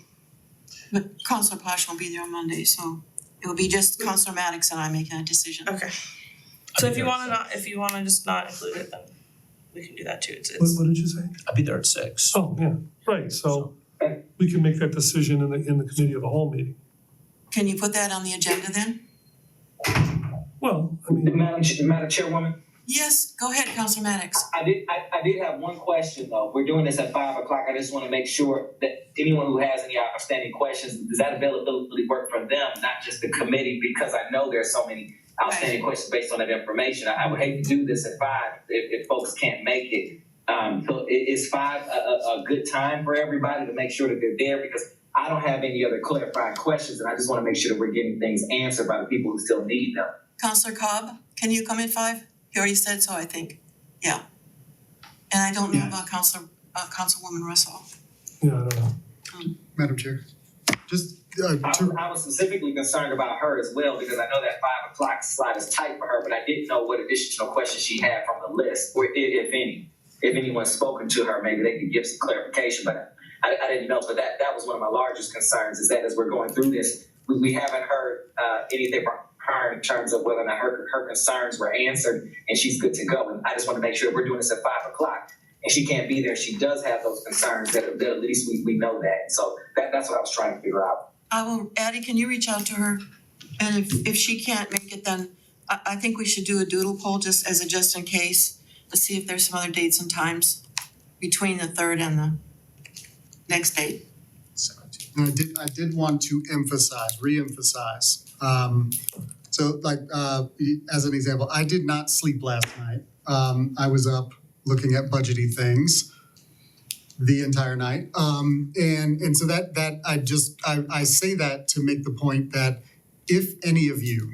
But Counselor Posh won't be there on Monday, so it will be just Counselor Maddox and I making a decision. okay. So if you wanna just not include it, then we can do that too. What did you say? I'll be there at 6. Oh, yeah, right, so we can make that decision in the committee of the whole meeting. Can you put that on the agenda then? Well, I mean, Madam Chairwoman, Yes, go ahead, Counselor Maddox. I did have one question though. We're doing this at 5 o'clock. I just want to make sure that anyone who has any outstanding questions, does that availability work for them, not just the committee? Because I know there's so many outstanding questions based on that information. I would hate to do this at 5 if folks can't make it. So is 5 a good time for everybody to make sure that they're there? Because I don't have any other clarifying questions, and I just want to make sure that we're getting things answered by the people who still need them. Counselor Cobb, can you come at 5? You already said so, I think. Yeah. And I don't know about Councilwoman Russell. yeah, I don't know. Madam Chair, just I was specifically concerned about her as well, because I know that 5 o'clock slot is tight for her, but I didn't know what additional questions she had from the list, or if any. If anyone's spoken to her, maybe they could give some clarification, but I didn't know. But that was one of my largest concerns, is that as we're going through this, we haven't heard anything from her in terms of whether or not her concerns were answered and she's good to go. And I just want to make sure we're doing this at 5 o'clock. And she can't be there. She does have those concerns that at least we know that. So that's what I was trying to figure out. Addie, can you reach out to her? And if she can't make it, then I think we should do a doodle poll just in case. Let's see if there's some other dates and times between the 3rd and the next date. I did want to re-emphasize. So like, as an example, I did not sleep last night. I was up looking at budgety things the entire night. And so that I say that to make the point that if any of you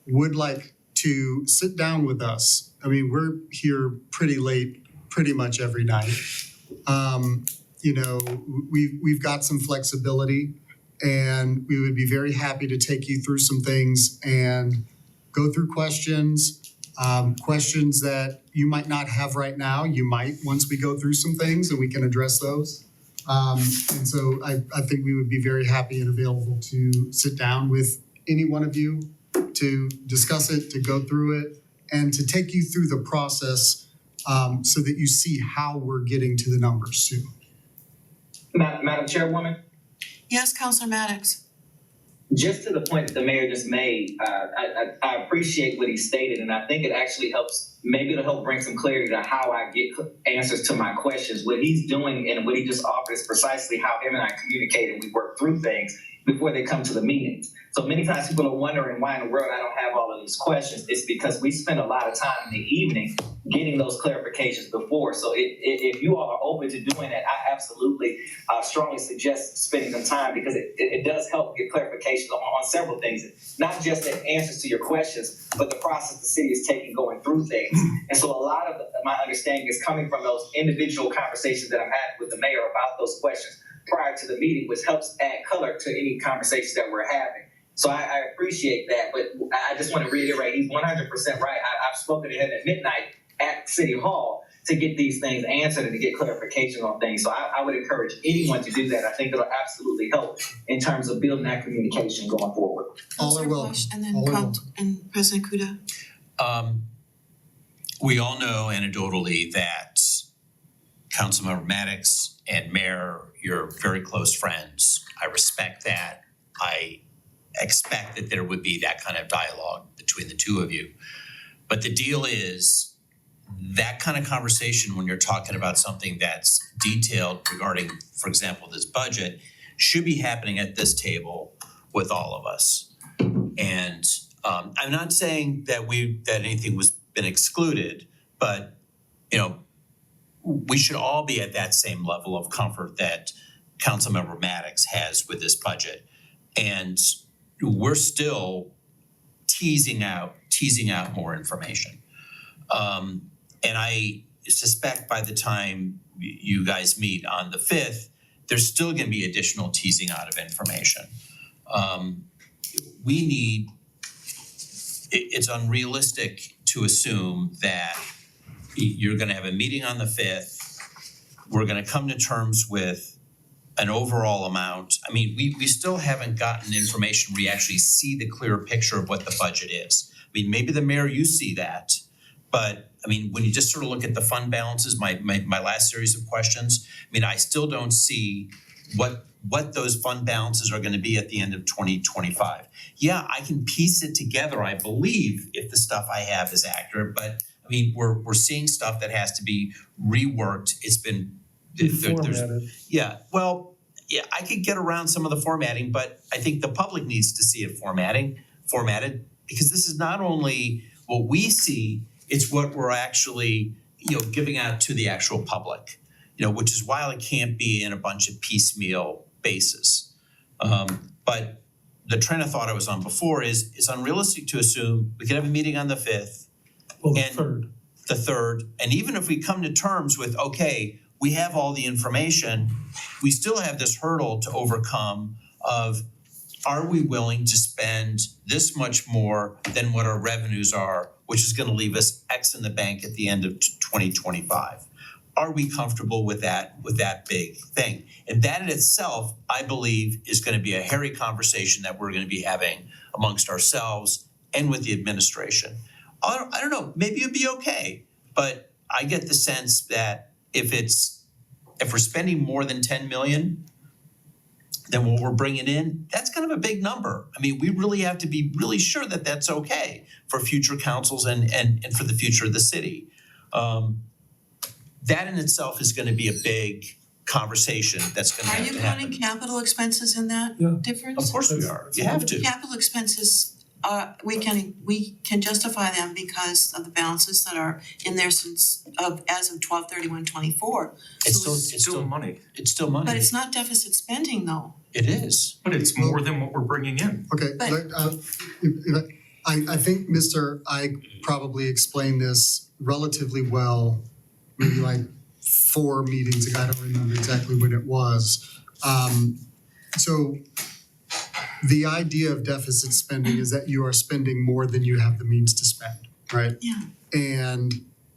would like to sit down with us, I mean, we're here pretty late, pretty much every night. you know, we've got some flexibility, and we would be very happy to take you through some things and go through questions. Questions that you might not have right now, you might once we go through some things and we can address those. And so I think we would be very happy and available to sit down with any one of you to discuss it, to go through it, and to take you through the process so that you see how we're getting to the numbers too. Madam Chairwoman, Yes, Counselor Maddox. just to the point that the mayor just made, I appreciate what he stated, and I think it actually helps, maybe it'll help bring some clarity to how I get answers to my questions. What he's doing and what he just offered is precisely how him and I communicate and we work through things before they come to the meetings. So many times people are wondering why in the world I don't have all of these questions. It's because we spend a lot of time in the evening getting those clarifications before. So if you all are open to doing that, I absolutely strongly suggest spending some time, because it does help get clarification on several things, not just the answers to your questions, but the process the city is taking going through things. And so a lot of my understanding is coming from those individual conversations that I'm having with the mayor about those questions prior to the meeting, which helps add color to any conversations that we're having. So I appreciate that, but I just want to reiterate, he's 100% right. I've spoken to him at midnight at City Hall to get these things answered and to get clarification on things. So I would encourage anyone to do that. I think it'll absolutely help in terms of building that communication going forward. All are Counselor welcome. Bush, and then All are welcome. and President Kuda. We all know anecdotally that Councilmember Maddox and Mayor, you're very close friends. I respect that. I expect that there would be that kind of dialogue between the two of you. But the deal is, that kind of conversation when you're talking about something that's detailed regarding, for example, this budget, should be happening at this table with all of us. And I'm not saying that anything was been excluded, but you know, we should all be at that same level of comfort that Councilmember Maddox has with this budget. And we're still teasing out more information. And I suspect by the time you guys meet on the 5th, there's still gonna be additional teasing out of information. It's unrealistic to assume that you're gonna have a meeting on the 5th, we're gonna come to terms with an overall amount. I mean, we still haven't gotten information where you actually see the clear picture of what the budget is. I mean, maybe the mayor, you see that, but I mean, when you just sort of look at the fund balances, my last series of questions, I mean, I still don't see what those fund balances are gonna be at the end of 2025. Yeah, I can piece it together, I believe, if the stuff I have is accurate, but I mean, we're seeing stuff that has to be reworked. It's been Formatted. yeah, well, yeah, I could get around some of the formatting, but I think the public needs to see it formatted, because this is not only what we see, it's what we're actually, you know, giving out to the actual public, you know, which is why it can't be in a bunch of piecemeal basis. But the train of thought I was on before is it's unrealistic to assume we could have a meeting on the 5th, Well, the And- third. the 3rd, and even if we come to terms with, okay, we have all the information, we still have this hurdle to overcome of, are we willing to spend this much more than what our revenues are, which is gonna leave us X in the bank at the end of 2025? Are we comfortable with that big thing? And that in itself, I believe, is gonna be a hairy conversation that we're gonna be having amongst ourselves and with the administration. I don't know, maybe it'd be okay, but I get the sense that if we're spending more than 10 million than what we're bringing in, that's kind of a big number. I mean, we really have to be really sure that that's okay for future councils and for the future of the city. That in itself is gonna be a big conversation that's gonna Are have you to happen. counting capital expenses in that Yeah. difference? Of course we are, you have to. Capital expenses, we can justify them because of the balances that are in there as of 12/31/24. It's So still money. It's still money. But it's not deficit spending though. It is. But it's more than what we're bringing in. Okay, But- I think Mr. Ike probably explained this relatively well, maybe like 4 meetings ago, I don't remember exactly when it was. So the idea of deficit spending is that you are spending more than you have the means to spend, right? Yeah. And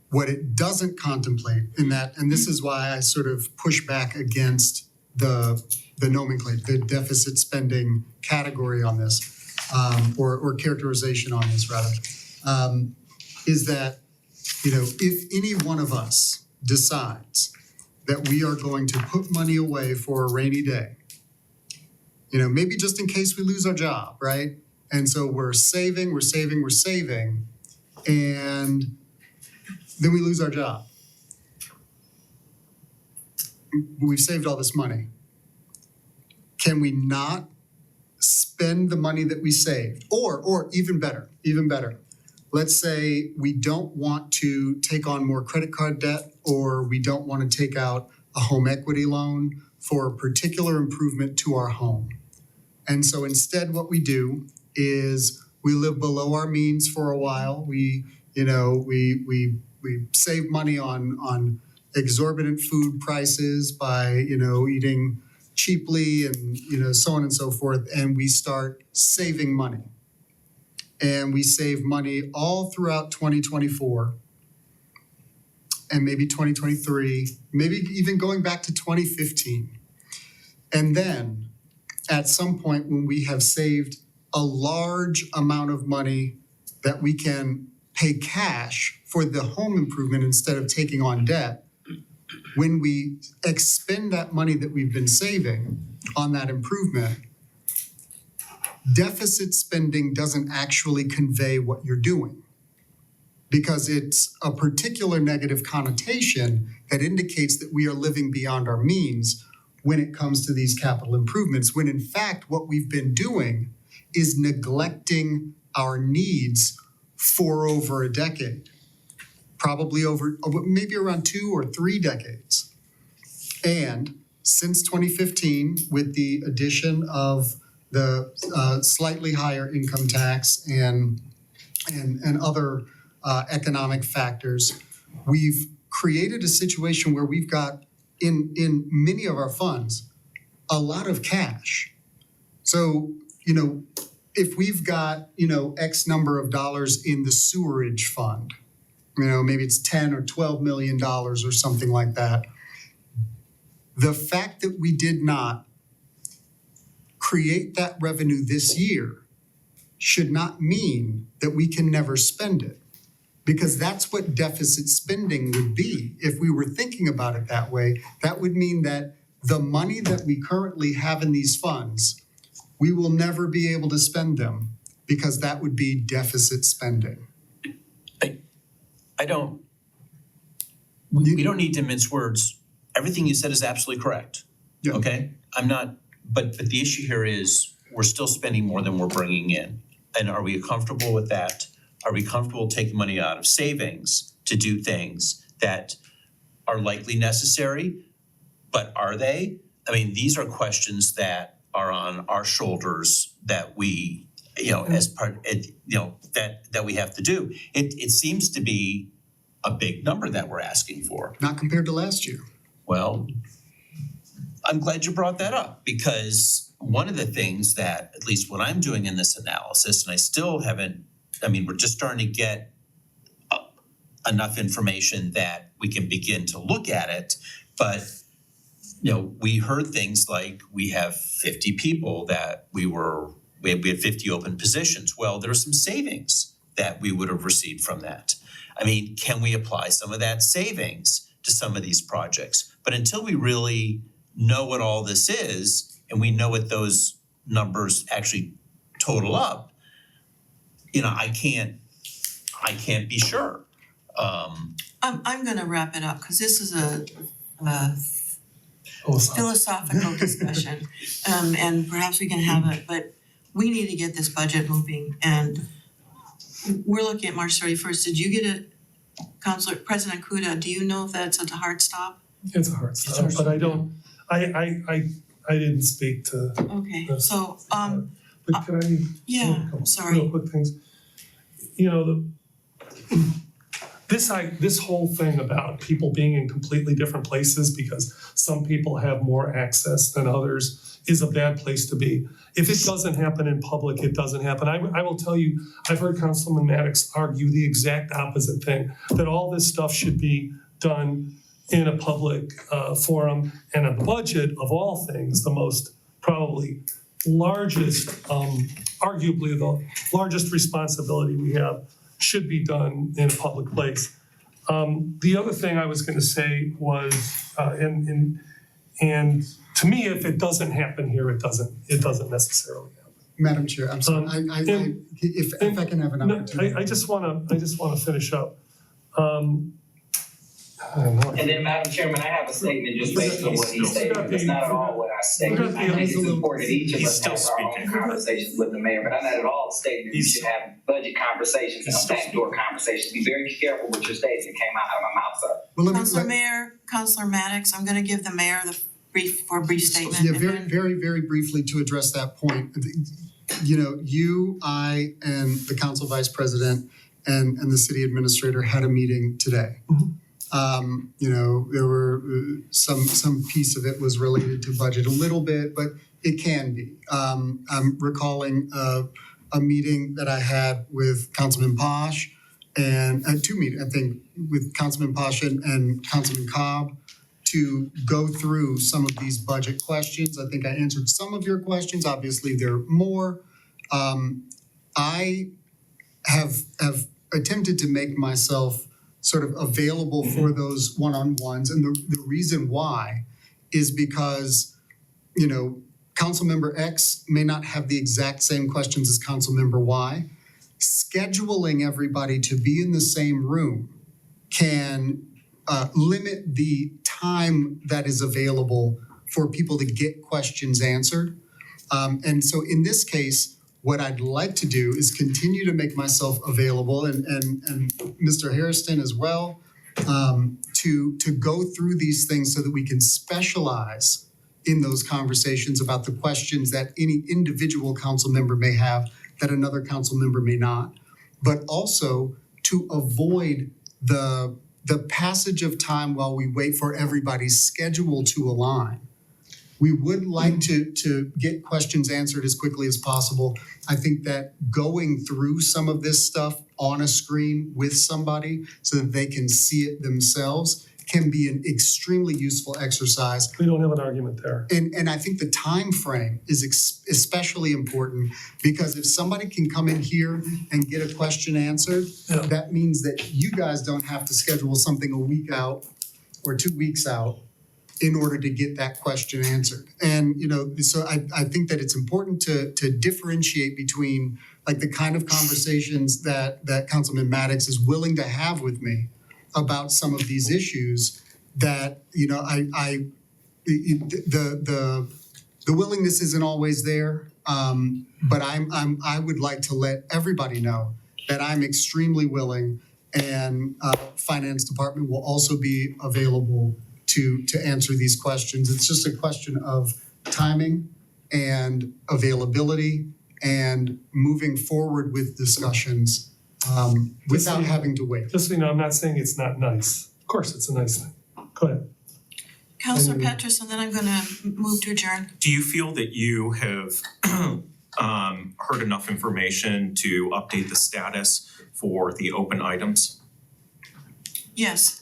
what it doesn't contemplate in that, and this is why I sort of push back against the nomenclature, the deficit spending category on this, or characterization on this rather, is that, you know, if any one of us decides that we are going to put money away for a rainy day, you know, maybe just in case we lose our job, right? And so we're saving, and then we lose our job. We've saved all this money. Can we not spend the money that we saved? Or even better, let's say we don't want to take on more credit card debt, or we don't want to take out a home equity loan for a particular improvement to our home. And so instead what we do is we live below our means for a while. We save money on exorbitant food prices by, you know, eating cheaply and, you know, so on and so forth. And we start saving money. And we save money all throughout 2024 and maybe 2023, maybe even going back to 2015. And then at some point when we have saved a large amount of money that we can pay cash for the home improvement instead of taking on debt, when we expend that money that we've been saving on that improvement, deficit spending doesn't actually convey what you're doing, because it's a particular negative connotation that indicates that we are living beyond our means when it comes to these capital improvements, when in fact what we've been doing is neglecting our needs for over a decade, probably over maybe around 2 or 3 decades. And since 2015, with the addition of the slightly higher income tax and other economic factors, we've created a situation where we've got in many of our funds a lot of cash. So, you know, if we've got, you know, X number of dollars in the sewerage fund, you know, maybe it's 10 or 12 million dollars or something like that. The fact that we did not create that revenue this year should not mean that we can never spend it, because that's what deficit spending would be. If we were thinking about it that way, that would mean that the money that we currently have in these funds, we will never be able to spend them, because that would be deficit spending. We don't need to mince words. Everything you said is absolutely correct. Yeah. Okay? But the issue here is we're still spending more than we're bringing in. And are we comfortable with that? Are we comfortable taking money out of savings to do things that are likely necessary? But are they? I mean, these are questions that are on our shoulders that we, you know, as part, you know, that we have to do. It seems to be a big number that we're asking for. Not compared to last year. Well, I'm glad you brought that up, because one of the things that, at least what I'm doing in this analysis, and I still haven't, I mean, we're just starting to get enough information that we can begin to look at it, but you know, we heard things like we have 50 people that we had 50 open positions. Well, there are some savings that we would have received from that. I mean, can we apply some of that savings to some of these projects? But until we really know what all this is, and we know what those numbers actually total up, you know, I can't be sure. I'm gonna wrap it up, because this is a philosophical discussion. And perhaps we can have it, but we need to get this budget moving, and we're looking at March 31st. Did you get it, Councilor President Kuda? Do you know if that's a hard stop? It's a hard stop, but I don't, I didn't speak to, Okay, so, but can I? yeah, a couple sorry. Real quick things. You know, this whole thing about people being in completely different places because some people have more access than others is a bad place to be. If it doesn't happen in public, it doesn't happen. I will tell you, I've heard Councilman Maddox argue the exact opposite thing, that all this stuff should be done in a public forum, and a budget of all things, the most probably largest, arguably the largest responsibility we have, should be done in a public place. The other thing I was gonna say was, and to me, if it doesn't happen here, it doesn't necessarily happen. Madam Chair, I'm sorry, if I can have an opportunity. I just wanna finish up. I don't know. And then, Madam Chairman, I have a statement just based on what he stated. It's not at all what I stated. I think it's important that each of us has our own conversations with the mayor, but I'm not at all stating that you should have budget conversations and backdoor conversations. Be very careful with your statements that came out of my mouth, sir. Well, Councilor Maddox, I'm gonna give the mayor the brief statement. Yeah, and very, then- very briefly to address that point. You know, you, I, and the council vice president and the city administrator had a meeting today. You know, there were some piece of it was related to budget a little bit, but it can be. I'm recalling a meeting that I had with Councilman Posh and two meetings, I think, with Councilman Posh and Councilman Cobb to go through some of these budget questions. I think I answered some of your questions. Obviously, there are more. I have attempted to make myself sort of available for those one-on-ones. And the reason why is because, you know, Councilmember X may not have the exact same questions as Councilmember Y. Scheduling everybody to be in the same room can limit the time that is available for people to get questions answered. And so in this case, what I'd like to do is continue to make myself available and Mr. Hairston as well, to go through these things so that we can specialize in those conversations about the questions that any individual council member may have that another council member may not, but also to avoid the passage of time while we wait for everybody's schedule to align. We would like to get questions answered as quickly as possible. I think that going through some of this stuff on a screen with somebody so that they can see it themselves can be an extremely useful exercise. We don't have an argument there. And I think the time frame is especially important because if somebody can come in here and get a question answered, that means that you guys don't have to schedule something a week out or 2 weeks out in order to get that question answered. And, you know, so I think that it's important to differentiate between like the kind of conversations that Councilman Maddox is willing to have with me about some of these issues that, you know, the willingness isn't always there. But I would like to let everybody know that I'm extremely willing and finance department will also be available to answer these questions. It's just a question of timing and availability and moving forward with discussions without having to wait. Just so you know, I'm not saying it's not nice. Of course, it's a nice thing. Go ahead. Councilor Petrus, and then I'm gonna move to adjourn. Do you feel that you have heard enough information to update the status for the open items? Yes,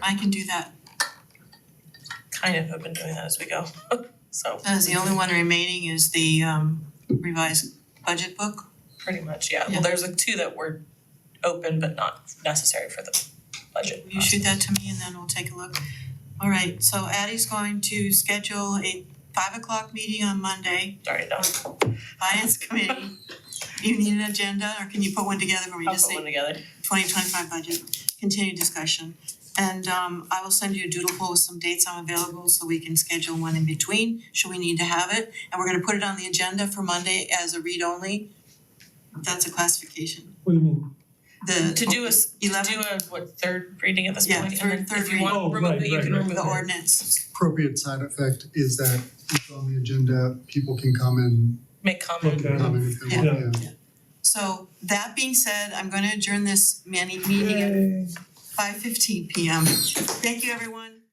I can do that. Kind of have been doing that as we go, so As the only one remaining is the revised budget book. pretty much, yeah. Yeah. Well, there's like two that were open but not necessary for the budget. You shoot that to me and then we'll take a look. All right, so Addie's going to schedule a 5 o'clock meeting on Monday, Already done. Finance Committee. You need an agenda or can you put one together for me? I'll Just put say one together. 2025 budget, continued discussion. And I will send you a doodle poll with some dates I'm available so we can schedule one in between, should we need to have it. And we're gonna put it on the agenda for Monday as a read only. That's a classification. What do you mean? To do a third reading at this Yeah, point, third and then if you reading. want to remove it, you can Right. remove The it. ordinance. Appropriate side effect is that it's on the agenda, people can come and Make comment. Okay. comment if they want, yeah. So that being said, I'm gonna adjourn this meeting at 5:15 PM. Thank you, everyone.